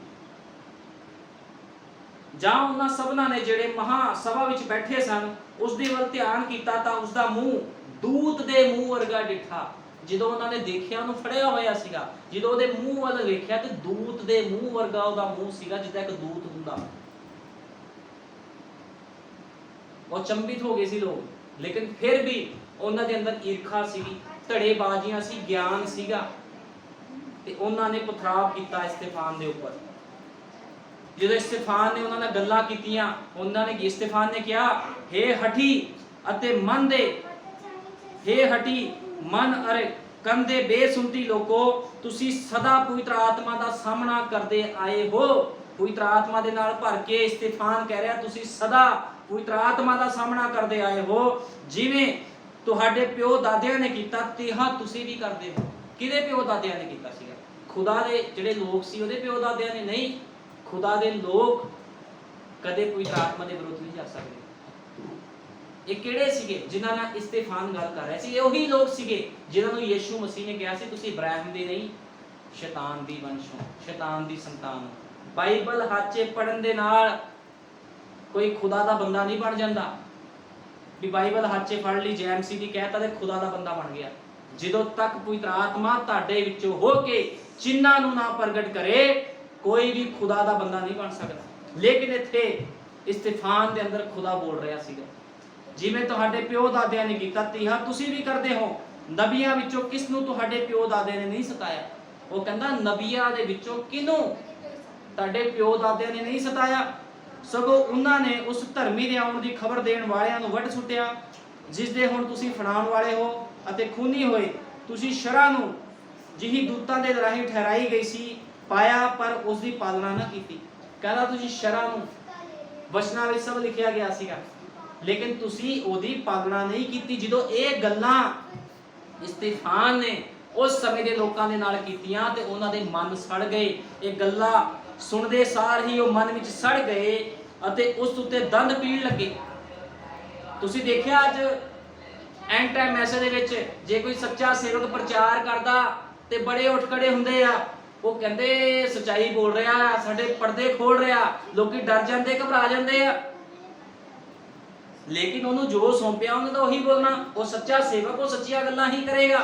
ਜਾਂ ਉਹਨਾਂ ਸਭਨਾਂ ਨੇ ਜਿਹੜੇ ਮਹਾ ਸਭਾ ਵਿੱਚ ਬੈਠੇ ਸਨ ਉਸ ਦੇ ਵੱਲ ਧਿਆਨ ਕੀਤਾ ਤਾਂ ਉਸ ਦਾ ਮੂੰਹ ਦੂਤ ਦੇ ਮੂੰਹ ਵਰਗਾ ਡਿੱਠਾ। ਜਦੋਂ ਉਹਨਾਂ ਨੇ ਦੇਖਿਆ ਉਹਨੂੰ ਫੜਿਆ ਹੋਇਆ ਸੀਗਾ, ਜਦੋਂ ਉਹਦੇ ਮੂੰਹ ਵੱਲ ਵੇਖਿਆ ਤੇ ਦੂਤ ਦੇ ਮੂੰਹ ਵਰਗਾ ਉਹਦਾ ਮੂੰਹ ਸੀਗਾ, ਜਿੱਦਾਂ ਇੱਕ ਦੂਤ ਹੁੰਦਾ। ਉਹ ਚੰਬਿਤ ਹੋ ਗਏ ਸੀ ਲੋਕ, ਲੇਕਿਨ ਫਿਰ ਵੀ ਉਹਨਾਂ ਦੇ ਅੰਦਰ ਈਰਖਾ ਸੀਗੀ, ਧੜੇਬਾਜ਼ੀਆਂ ਸੀ, ਗਿਆਨ ਸੀਗਾ। ਤੇ ਉਹਨਾਂ ਨੇ ਪਥਰਾਵ ਕੀਤਾ ਇਸਤੀਫਾਨ ਦੇ ਉੱਪਰ। ਜਦੋਂ ਇਸਤੀਫਾਨ ਨੇ ਉਹਨਾਂ ਨਾਲ ਗੱਲਾਂ ਕੀਤੀਆਂ, ਉਹਨਾਂ ਨੇ ਇਸਤੀਫਾਨ ਨੇ ਕਿਹਾ, ਹੇ ਹਠੀ ਅਤੇ ਮਨ ਦੇ, ਹੇ ਹਠੀ ਮਨ ਅਰੇ ਕੰਦੇ ਬੇਸੁਣਤੀ ਲੋਕੋ, ਤੁਸੀਂ ਸਦਾ ਪਵਿੱਤਰ ਆਤਮਾ ਦਾ ਸਾਹਮਣਾ ਕਰਦੇ ਆਏ ਹੋ। ਪਵਿੱਤਰ ਆਤਮਾ ਦੇ ਨਾਲ ਭਰ ਕੇ ਇਸਤੀਫਾਨ ਕਹਿ ਰਿਹਾ, ਤੁਸੀਂ ਸਦਾ ਪਵਿੱਤਰ ਆਤਮਾ ਦਾ ਸਾਹਮਣਾ ਕਰਦੇ ਆਏ ਹੋ। ਜਿਵੇਂ ਤੁਹਾਡੇ ਪਿਓ ਦਾਦਿਆਂ ਨੇ ਕੀਤਾ, ਤਿਹਾਂ ਤੁਸੀਂ ਵੀ ਕਰਦੇ ਹੋ। ਕਿਹਦੇ ਪਿਓ ਦਾਦਿਆਂ ਨੇ ਕੀਤਾ ਸੀਗਾ? ਖੁਦਾ ਦੇ ਜਿਹੜੇ ਲੋਕ ਸੀ ਉਹਦੇ ਪਿਓ ਦਾਦਿਆਂ ਨੇ? ਨਹੀਂ, ਖੁਦਾ ਦੇ ਲੋਕ ਕਦੇ ਪਵਿੱਤਰ ਆਤਮਾ ਦੇ ਵਿਰੁੱਧ ਨਹੀਂ ਜਾ ਸਕਦੇ। ਇਹ ਕਿਹੜੇ ਸੀਗੇ ਜਿਨ੍ਹਾਂ ਨਾਲ ਇਸਤੀਫਾਨ ਗੱਲ ਕਰ ਰਿਹਾ ਸੀ? ਇਹ ਉਹੀ ਲੋਕ ਸੀਗੇ ਜਿਨ੍ਹਾਂ ਨੂੰ ਯੀਸ਼ੂ ਮਸੀਹ ਨੇ ਕਿਹਾ ਸੀ, ਤੁਸੀਂ ਇਬਰਾਹਿਮ ਦੇ ਨਹੀਂ, ਸ਼ੈਤਾਨ ਦੀ ਵੰਸ਼ ਹੋ, ਸ਼ੈਤਾਨ ਦੀ ਸੰਤਾਨ ਹੋ। ਬਾਈਬਲ ਹੱਥ 'ਚ ਪੜਨ ਦੇ ਨਾਲ ਕੋਈ ਖੁਦਾ ਦਾ ਬੰਦਾ ਨਹੀਂ ਬਣ ਜਾਂਦਾ। ਵੀ ਬਾਈਬਲ ਹੱਥ 'ਚ ਫੜ ਲਈ, ਜੈਮਸੀ ਦੀ ਕਹਿਤਾ ਤੇ ਖੁਦਾ ਦਾ ਬੰਦਾ ਬਣ ਗਿਆ। ਜਦੋਂ ਤੱਕ ਪਵਿੱਤਰ ਆਤਮਾ ਤੁਹਾਡੇ ਵਿੱਚੋਂ ਹੋ ਕੇ ਚਿੰਨ੍ਹਾਂ ਨੂੰ ਨਾ ਪ੍ਰਗਟ ਕਰੇ, ਕੋਈ ਵੀ ਖੁਦਾ ਦਾ ਬੰਦਾ ਨਹੀਂ ਬਣ ਸਕਦਾ। ਲੇਕਿਨ ਇੱਥੇ ਇਸਤੀਫਾਨ ਦੇ ਅੰਦਰ ਖੁਦਾ ਬੋਲ ਰਿਹਾ ਸੀਗਾ, ਜਿਵੇਂ ਤੁਹਾਡੇ ਪਿਓ ਦਾਦਿਆਂ ਨੇ ਕੀਤਾ, ਤਿਹਾ ਤੁਸੀਂ ਵੀ ਕਰਦੇ ਹੋ। ਨਬੀਆਂ ਵਿੱਚੋਂ ਕਿਸ ਨੂੰ ਤੁਹਾਡੇ ਪਿਓ ਦਾਦੇ ਨੇ ਨਹੀਂ ਸਤਾਇਆ? ਉਹ ਕਹਿੰਦਾ ਨਬੀਆਂ ਦੇ ਵਿੱਚੋਂ ਕਿਹਨੂੰ ਤੁਹਾਡੇ ਪਿਓ ਦਾਦਿਆਂ ਨੇ ਨਹੀਂ ਸਤਾਇਆ, ਸਗੋਂ ਉਹਨਾਂ ਨੇ ਉਸ ਧਰਮੀ ਦੇ ਆਉਣ ਦੀ ਖਬਰ ਦੇਣ ਵਾਲਿਆਂ ਨੂੰ ਵੱਢ ਸੁੱਟਿਆ, ਜਿਸ ਦੇ ਹੁਣ ਤੁਸੀਂ ਫੜਾਉਣ ਵਾਲੇ ਹੋ। ਅਤੇ ਖੂਨੀ ਹੋਏ ਤੁਸੀਂ ਸ਼ਰਾਂ ਨੂੰ, ਜਿਹੀ ਦੂਤਾਂ ਦੇ ਰਾਹੀਂ ਠਹਿਰਾਈ ਗਈ ਸੀ, ਪਾਇਆ ਪਰ ਉਸ ਦੀ ਪਾਲਣਾ ਨਾ ਕੀਤੀ। ਕਹਿੰਦਾ ਤੁਸੀਂ ਸ਼ਰਾਂ ਨੂੰ, ਵਚਨਾਂ ਵਿੱਚ ਸਭ ਲਿਖਿਆ ਗਿਆ ਸੀਗਾ, ਲੇਕਿਨ ਤੁਸੀਂ ਉਹਦੀ ਪਾਲਣਾ ਨਹੀਂ ਕੀਤੀ। ਜਦੋਂ ਇਹ ਗੱਲਾਂ ਇਸਤੀਫਾਨ ਨੇ ਉਸ ਸਮੇਂ ਦੇ ਲੋਕਾਂ ਦੇ ਨਾਲ ਕੀਤੀਆਂ ਤੇ ਉਹਨਾਂ ਦੇ ਮਨ ਸੜ ਗਏ। ਇਹ ਗੱਲਾਂ ਸੁਣਦੇ ਸਾਰ ਹੀ ਉਹ ਮਨ ਵਿੱਚ ਸੜ ਗਏ ਅਤੇ ਉਸ ਉੱਤੇ ਦੰਦ ਪੀਣ ਲੱਗੇ। ਤੁਸੀਂ ਦੇਖਿਆ ਅੱਜ ਐਂਡ ਟਾਈਮ ਮੈਸੇਜ ਦੇ ਵਿੱਚ ਜੇ ਕੋਈ ਸੱਚਾ ਸੇਵਕ ਪ੍ਰਚਾਰ ਕਰਦਾ ਤੇ ਬੜੇ ਉੱਠ ਖੜੇ ਹੁੰਦੇ ਆ, ਉਹ ਕਹਿੰਦੇ ਸੱਚਾਈ ਬੋਲ ਰਿਹਾ, ਸਾਡੇ ਪਰਦੇ ਖੋਲ ਰਿਹਾ, ਲੋਕੀ ਡਰ ਜਾਂਦੇ, ਘਬਰਾ ਜਾਂਦੇ ਆ। ਲੇਕਿਨ ਉਹਨੂੰ ਜੋ ਸੌਂਪਿਆ ਉਹਨੇ ਤਾਂ ਉਹੀ ਬੋਲਣਾ। ਉਹ ਸੱਚਾ ਸੇਵਕ, ਉਹ ਸੱਚੀਆਂ ਗੱਲਾਂ ਹੀ ਕਰੇਗਾ।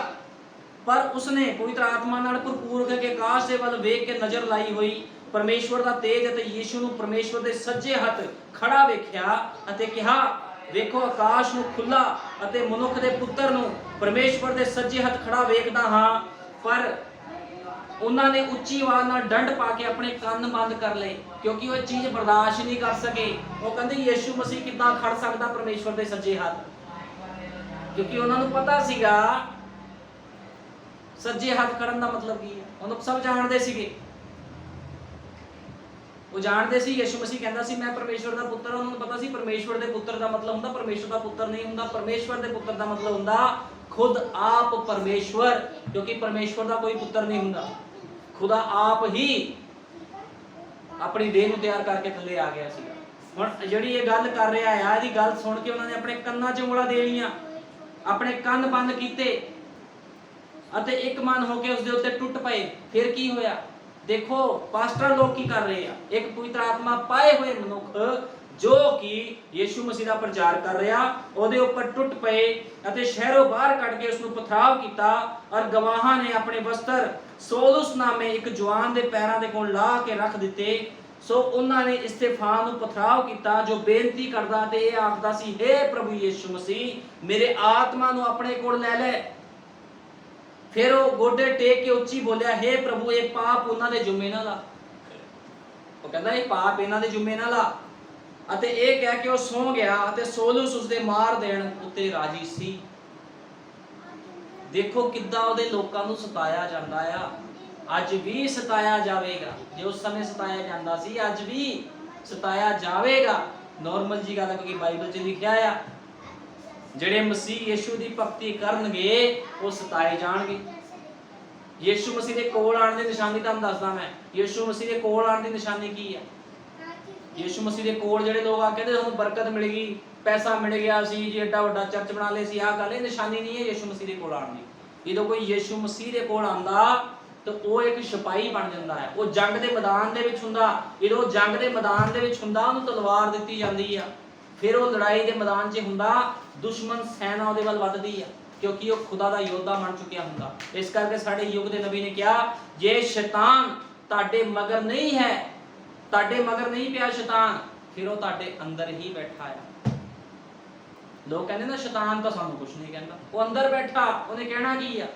ਪਰ ਉਸਨੇ ਪਵਿੱਤਰ ਆਤਮਾ ਨਾਲ ਭਰਪੂਰ ਹੋ ਕੇ ਆਕਾਸ਼ ਦੇ ਵੱਲ ਵੇਖ ਕੇ ਨਜ਼ਰ ਲਾਈ ਹੋਈ ਪਰਮੇਸ਼ਵਰ ਦਾ ਤੇਜ ਅਤੇ ਯੀਸ਼ੂ ਨੂੰ ਪਰਮੇਸ਼ਵਰ ਦੇ ਸੱਜੇ ਹੱਥ ਖੜਾ ਵੇਖਿਆ ਅਤੇ ਕਿਹਾ, ਵੇਖੋ ਆਕਾਸ਼ ਨੂੰ ਖੁੱਲਾ ਅਤੇ ਮਨੁੱਖ ਦੇ ਪੁੱਤਰ ਨੂੰ ਪਰਮੇਸ਼ਵਰ ਦੇ ਸੱਜੇ ਹੱਥ ਖੜਾ ਵੇਖਦਾ ਹਾਂ। ਪਰ ਉਹਨਾਂ ਨੇ ਉੱਚੀ ਆਵਾਜ਼ ਨਾਲ ਡੰਡ ਪਾ ਕੇ ਆਪਣੇ ਕੰਨ ਬੰਦ ਕਰ ਲਏ, ਕਿਉਂਕਿ ਉਹ ਚੀਜ਼ ਬਰਦਾਸ਼ਤ ਨਹੀਂ ਕਰ ਸਕੇ। ਉਹ ਕਹਿੰਦੇ ਯੀਸ਼ੂ ਮਸੀਹ ਕਿੱਦਾਂ ਖੜ ਸਕਦਾ ਪਰਮੇਸ਼ਵਰ ਦੇ ਸੱਜੇ ਹੱਥ? ਕਿਉਂਕਿ ਉਹਨਾਂ ਨੂੰ ਪਤਾ ਸੀਗਾ ਸੱਜੇ ਹੱਥ ਖੜਨ ਦਾ ਮਤਲਬ ਕੀ ਹੈ। ਉਹਨੂੰ ਸਭ ਜਾਣਦੇ ਸੀਗੇ, ਉਹ ਜਾਣਦੇ ਸੀ ਯੀਸ਼ੂ ਮਸੀਹ ਕਹਿੰਦਾ ਸੀ ਮੈਂ ਪਰਮੇਸ਼ਵਰ ਦਾ ਪੁੱਤਰ ਹਾਂ। ਉਹਨਾਂ ਨੂੰ ਪਤਾ ਸੀ ਪਰਮੇਸ਼ਵਰ ਦੇ ਪੁੱਤਰ ਦਾ ਮਤਲਬ ਹੁੰਦਾ ਪਰਮੇਸ਼ਵਰ ਦਾ ਪੁੱਤਰ ਨਹੀਂ ਹੁੰਦਾ। ਪਰਮੇਸ਼ਵਰ ਦੇ ਪੁੱਤਰ ਦਾ ਮਤਲਬ ਹੁੰਦਾ ਖੁਦ ਆਪ ਪਰਮੇਸ਼ਵਰ, ਕਿਉਂਕਿ ਪਰਮੇਸ਼ਵਰ ਦਾ ਕੋਈ ਪੁੱਤਰ ਨਹੀਂ ਹੁੰਦਾ। ਖੁਦਾ ਆਪ ਹੀ ਆਪਣੀ ਦੇਹ ਨੂੰ ਤਿਆਰ ਕਰਕੇ ਥੱਲੇ ਆ ਗਿਆ ਸੀਗਾ। ਹੁਣ ਜਿਹੜੀ ਇਹ ਗੱਲ ਕਰ ਰਿਹਾ ਆ, ਇਹਦੀ ਗੱਲ ਸੁਣ ਕੇ ਉਹਨਾਂ ਨੇ ਆਪਣੇ ਕੰਨਾਂ 'ਚ ਉਂਗਲਾਂ ਦੇ ਲਈਆਂ, ਆਪਣੇ ਕੰਨ ਬੰਦ ਕੀਤੇ ਅਤੇ ਇੱਕ ਮਨ ਹੋ ਕੇ ਉਸ ਦੇ ਉੱਤੇ ਟੁੱਟ ਪਏ। ਫਿਰ ਕੀ ਹੋਇਆ? ਦੇਖੋ ਪਾਸਟਰ ਲੋਕ ਕੀ ਕਰ ਰਹੇ ਆ। ਇੱਕ ਪਵਿੱਤਰ ਆਤਮਾ ਪਾਏ ਹੋਏ ਮਨੁੱਖ ਜੋ ਕਿ ਯੀਸ਼ੂ ਮਸੀਹ ਦਾ ਪ੍ਰਚਾਰ ਕਰ ਰਿਹਾ, ਉਹਦੇ ਉੱਪਰ ਟੁੱਟ ਪਏ ਅਤੇ ਸ਼ਹਿਰੋਂ ਬਾਹਰ ਕੱਢ ਕੇ ਉਸ ਨੂੰ ਪਥਰਾਵ ਕੀਤਾ। ਔਰ ਗਵਾਹਾਂ ਨੇ ਆਪਣੇ ਵਸਤਰ ਸੌਲੁਸ ਨਾਮੇ ਇੱਕ ਜਵਾਨ ਦੇ ਪੈਰਾਂ ਦੇ ਕੋਲ ਲਾ ਕੇ ਰੱਖ ਦਿੱਤੇ। ਸੋ ਉਹਨਾਂ ਨੇ ਇਸਤੀਫਾਨ ਨੂੰ ਪਥਰਾਵ ਕੀਤਾ, ਜੋ ਬੇਨਤੀ ਕਰਦਾ ਤੇ ਇਹ ਆਖਦਾ ਸੀ, ਹੇ ਪ੍ਰਭੂ ਯੀਸ਼ੂ ਮਸੀਹ ਮੇਰੇ ਆਤਮਾ ਨੂੰ ਆਪਣੇ ਕੋਲ ਲੈ ਲੈ। ਫਿਰ ਉਹ ਗੋਡੇ ਟੇਕ ਕੇ ਉੱਚੀ ਬੋਲਿਆ, ਹੇ ਪ੍ਰਭੂ ਇਹ ਪਾਪ ਉਹਨਾਂ ਦੇ ਜੁਮੇ ਨਾ ਲਾ। ਉਹ ਕਹਿੰਦਾ ਇਹ ਪਾਪ ਇਹਨਾਂ ਦੇ ਜੁਮੇ ਨਾ ਲਾ। ਅਤੇ ਇਹ ਕਹਿ ਕੇ ਉਹ ਸੌਂ ਗਿਆ ਅਤੇ ਸੌਲੁਸ ਉਸਦੇ ਮਾਰ ਦੇਣ ਉੱਤੇ ਰਾਜੀ ਸੀ। ਦੇਖੋ ਕਿੱਦਾਂ ਉਹਦੇ ਲੋਕਾਂ ਨੂੰ ਸਤਾਇਆ ਜਾਂਦਾ ਆ। ਅੱਜ ਵੀ ਸਤਾਇਆ ਜਾਵੇਗਾ। ਜੇ ਉਸ ਸਮੇਂ ਸਤਾਇਆ ਜਾਂਦਾ ਸੀ, ਅੱਜ ਵੀ ਸਤਾਇਆ ਜਾਵੇਗਾ। ਨਾਰਮਲ ਜੀ ਗੱਲ ਹੈ, ਕਿਉਂਕਿ ਬਾਈਬਲ 'ਚ ਲਿਖਿਆ ਆ ਜਿਹੜੇ ਮਸੀਹ ਯੀਸ਼ੂ ਦੀ ਭਗਤੀ ਕਰਨਗੇ ਉਹ ਸਤਾਏ ਜਾਣਗੇ। ਯੀਸ਼ੂ ਮਸੀਹ ਦੇ ਕੋਲ ਆਉਣ ਦੀ ਨਿਸ਼ਾਨੀ ਤੁਹਾਨੂੰ ਦੱਸਦਾ ਮੈਂ। ਯੀਸ਼ੂ ਮਸੀਹ ਦੇ ਕੋਲ ਆਉਣ ਦੀ ਨਿਸ਼ਾਨੀ ਕੀ ਹੈ? ਯੀਸ਼ੂ ਮਸੀਹ ਦੇ ਕੋਲ ਜਿਹੜੇ ਲੋਕ ਆ ਕਹਿੰਦੇ ਸਾਨੂੰ ਬਰਕਤ ਮਿਲ ਗਈ, ਪੈਸਾ ਮਿਲ ਗਿਆ ਸੀ ਜੀ, ਐਡਾ ਵੱਡਾ ਚਰਚ ਬਣਾ ਲਏ ਸੀ, ਆਹ ਗੱਲ ਇਹ ਨਿਸ਼ਾਨੀ ਨਹੀਂ ਹੈ ਯੀਸ਼ੂ ਮਸੀਹ ਦੇ ਕੋਲ ਆਉਣ ਦੀ। ਜਦੋਂ ਕੋਈ ਯੀਸ਼ੂ ਮਸੀਹ ਦੇ ਕੋਲ ਆਉਂਦਾ ਤਾਂ ਉਹ ਇੱਕ ਸਿਪਾਹੀ ਬਣ ਜਾਂਦਾ ਹੈ। ਉਹ ਜੰਗ ਦੇ ਮੈਦਾਨ ਦੇ ਵਿੱਚ ਹੁੰਦਾ। ਜਦੋਂ ਉਹ ਜੰਗ ਦੇ ਮੈਦਾਨ ਦੇ ਵਿੱਚ ਹੁੰਦਾ, ਉਹਨੂੰ ਤਲਵਾਰ ਦਿੱਤੀ ਜਾਂਦੀ ਆ। ਫਿਰ ਉਹ ਲੜਾਈ ਦੇ ਮੈਦਾਨ 'ਚ ਹੁੰਦਾ, ਦੁਸ਼ਮਣ ਸੈਨਾ ਉਹਦੇ ਵੱਲ ਵੱਧਦੀ ਆ, ਕਿਉਂਕਿ ਉਹ ਖੁਦਾ ਦਾ ਯੋਧਾ ਬਣ ਚੁੱਕਿਆ ਹੁੰਦਾ। ਇਸ ਕਰਕੇ ਸਾਡੇ ਯੁੱਗ ਦੇ ਨਬੀ ਨੇ ਕਿਹਾ, ਜੇ ਸ਼ੈਤਾਨ ਤੁਹਾਡੇ ਮਗਰ ਨਹੀਂ ਹੈ, ਤੁਹਾਡੇ ਮਗਰ ਨਹੀਂ ਪਿਆ ਸ਼ੈਤਾਨ, ਫਿਰ ਉਹ ਤੁਹਾਡੇ ਅੰਦਰ ਹੀ ਬੈਠਾ ਆ। ਲੋਕ ਕਹਿੰਦੇ ਨਾ ਸ਼ੈਤਾਨ ਤਾਂ ਸਾਨੂੰ ਕੁਝ ਨਹੀਂ ਕਹਿੰਦਾ, ਉਹ ਅੰਦਰ ਬੈਠਾ, ਉਹਨੇ ਕਹਿਣਾ ਕੀ ਆ?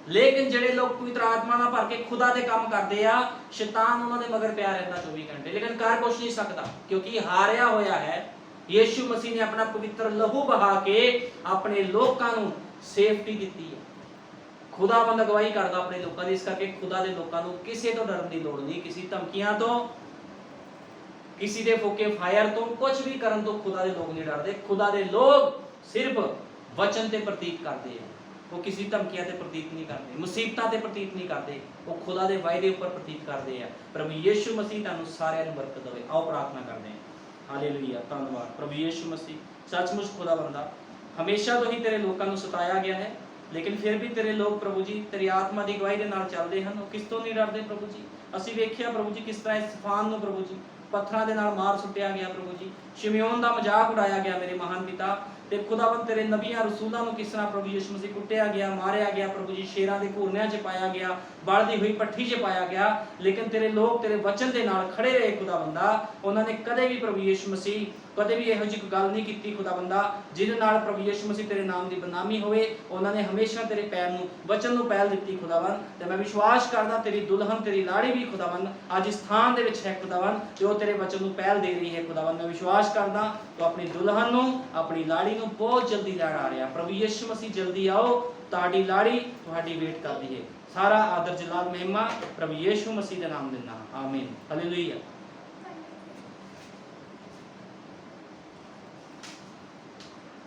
ਲੇਕਿਨ ਜਿਹੜੇ ਲੋਕ ਪਵਿੱਤਰ ਆਤਮਾ ਨਾਲ ਭਰ ਕੇ ਖੁਦਾ ਦੇ ਕੰਮ ਕਰਦੇ ਆ, ਸ਼ੈਤਾਨ ਉਹਨਾਂ ਦੇ ਮਗਰ ਪਿਆ ਰਹਿੰਦਾ 24 ਘੰਟੇ, ਲੇਕਿਨ ਕਰ ਕੁਛ ਨਹੀਂ ਸਕਦਾ, ਕਿਉਂਕਿ ਹਾਰਿਆ ਹੋਇਆ ਹੈ। ਯੀਸ਼ੂ ਮਸੀਹ ਨੇ ਆਪਣਾ ਪਵਿੱਤਰ ਲਹੂ ਬਹਾ ਕੇ ਆਪਣੇ ਲੋਕਾਂ ਨੂੰ ਸੇਫਟੀ ਦਿੱਤੀ ਹੈ। ਖੁਦਾਵੰਦ ਅਗਵਾਈ ਕਰਦਾ ਆਪਣੇ ਲੋਕਾਂ ਦੀ, ਇਸ ਕਰਕੇ ਖੁਦਾ ਦੇ ਲੋਕਾਂ ਨੂੰ ਕਿਸੇ ਤੋਂ ਡਰਨ ਦੀ ਲੋੜ ਨਹੀਂ, ਕਿਸੇ ਧਮਕੀਆਂ ਤੋਂ, ਕਿਸੇ ਦੇ ਫੋਕੇ ਫਾਇਰ ਤੋਂ, ਕੁਝ ਵੀ ਕਰਨ ਤੋਂ ਖੁਦਾ ਦੇ ਲੋਕ ਨਹੀਂ ਡਰਦੇ। ਖੁਦਾ ਦੇ ਲੋਕ ਸਿਰਫ ਵਚਨ ਤੇ ਪ੍ਰਤੀਤ ਕਰਦੇ ਆ, ਉਹ ਕਿਸੇ ਧਮਕੀਆਂ ਤੇ ਪ੍ਰਤੀਤ ਨਹੀਂ ਕਰਦੇ, ਮੁਸੀਬਤਾਂ ਤੇ ਪ੍ਰਤੀਤ ਨਹੀਂ ਕਰਦੇ, ਉਹ ਖੁਦਾ ਦੇ ਵਾਅਦੇ ਉੱਪਰ ਪ੍ਰਤੀਤ ਕਰਦੇ ਆ। ਪ੍ਰਭੂ ਯੀਸ਼ੂ ਮਸੀਹ ਤੁਹਾਨੂੰ ਸਾਰਿਆਂ ਨੂੰ ਬਰਕਤ ਦੇਵੇ। ਆਓ ਪ੍ਰਾਰਥਨਾ ਕਰਦੇ ਹਾਂ। ਹਾਲੇਲੂਇਆ, ਧੰਨਵਾਦ ਪ੍ਰਭੂ ਯੀਸ਼ੂ ਮਸੀਹ, ਸੱਚਮੁੱਚ ਖੁਦਾ ਬੰਦਾ ਹਮੇਸ਼ਾ ਤੋਂ ਹੀ ਤੇਰੇ ਲੋਕਾਂ ਨੂੰ ਸਤਾਇਆ ਗਿਆ ਹੈ, ਲੇਕਿਨ ਫਿਰ ਵੀ ਤੇਰੇ ਲੋਕ ਪ੍ਰਭੂ ਜੀ ਤੇਰੀ ਆਤਮਾ ਦੀ ਅਗਵਾਈ ਦੇ ਨਾਲ ਚੱਲਦੇ ਹਨ, ਉਹ ਕਿਸ ਤੋਂ ਨਹੀਂ ਡਰਦੇ ਪ੍ਰਭੂ ਜੀ। ਅਸੀਂ ਵੇਖਿਆ ਪ੍ਰਭੂ ਜੀ ਕਿਸ ਤਰ੍ਹਾਂ ਸਤਿਫਾਨ ਨੂੰ ਪ੍ਰਭੂ ਜੀ ਪੱਥਰਾਂ ਦੇ ਨਾਲ ਮਾਰ ਸੁੱਟਿਆ ਗਿਆ ਪ੍ਰਭੂ ਜੀ, ਸ਼ਿਮਯੋਨ ਦਾ ਮਜ਼ਾਕ ਉਡਾਇਆ ਗਿਆ ਮੇਰੇ ਮਹਾਨ ਪਿਤਾ, ਤੇ ਖੁਦਾਵੰਦ ਤੇਰੇ ਨਬੀਆਂ ਰਸੂਲਾਂ ਨੂੰ ਕਿਸ ਤਰ੍ਹਾਂ ਪ੍ਰਭੂ ਯਿਸੂ ਮਸੀਹ ਕੁੱਟਿਆ ਗਿਆ, ਮਾਰਿਆ ਗਿਆ ਪ੍ਰਭੂ ਜੀ, ਸ਼ੇਰਾਂ ਦੇ ਘੂਰਨਿਆਂ 'ਚ ਪਾਇਆ ਗਿਆ, ਬਲਦੀ ਹੋਈ ਪੱਠੀ 'ਚ ਪਾਇਆ ਗਿਆ, ਲੇਕਿਨ ਤੇਰੇ ਲੋਕ ਤੇਰੇ ਵਚਨ ਦੇ ਨਾਲ ਖੜੇ ਰਹੇ ਖੁਦਾਵੰਦਾ। ਉਹਨਾਂ ਨੇ ਕਦੇ ਵੀ ਪ੍ਰਭੂ ਯਿਸੂ ਮਸੀਹ ਕਦੇ ਵੀ ਇਹੋ ਜਿਹੀ ਕੋਈ ਗੱਲ ਨਹੀਂ ਕੀਤੀ ਖੁਦਾਵੰਦਾ ਜਿਹਦੇ ਨਾਲ ਪ੍ਰਭੂ ਯਿਸੂ ਮਸੀਹ ਤੇਰੇ ਨਾਮ ਦੀ ਬਦਨਾਮੀ ਹੋਵੇ। ਉਹਨਾਂ ਨੇ ਹਮੇਸ਼ਾ ਤੇਰੇ ਪੈਰ ਨੂੰ, ਵਚਨ ਨੂੰ ਪਹਿਲ ਦਿੱਤੀ ਖੁਦਾਵੰਦ। ਤੇ ਮੈਂ ਵਿਸ਼ਵਾਸ ਕਰਦਾ ਤੇਰੀ ਦੁਲਹਨ, ਤੇਰੀ ਲਾੜੀ ਵੀ ਖੁਦਾਵੰਦ ਅੱਜ ਇਸ ਥਾਂ ਦੇ ਵਿੱਚ ਹੈ ਖੁਦਾਵੰਦ, ਤੇ ਉਹ ਤੇਰੇ ਵਚਨ ਨੂੰ ਪਹਿਲ ਦੇ ਰਹੀ ਹੈ ਖੁਦਾਵੰਦ। ਮੈਂ ਵਿਸ਼ਵਾਸ ਕਰਦਾ ਤੂੰ ਆਪਣੀ ਦੁਲਹਨ ਨੂੰ, ਆਪਣੀ ਲਾੜੀ ਨੂੰ ਬਹੁਤ ਜਲਦੀ ਲੈਣ ਆ ਰਿਹਾ। ਪ੍ਰਭੂ ਯਿਸੂ ਮਸੀਹ ਜਲਦੀ ਆਓ, ਤੁਹਾਡੀ ਲਾੜੀ ਤੁਹਾਡੀ ਵੇਟ ਕਰਦੀ ਹੈ। ਸਾਰਾ ਆਦਰ ਜਲਾਲ ਮਹਿਮਾ ਪ੍ਰਭੂ ਯਿਸੂ ਮਸੀਹ ਦੇ ਨਾਮ ਦੇ ਨਾਲ, ਆਮੀਨ, ਹਾਲੇਲੂਇਆ।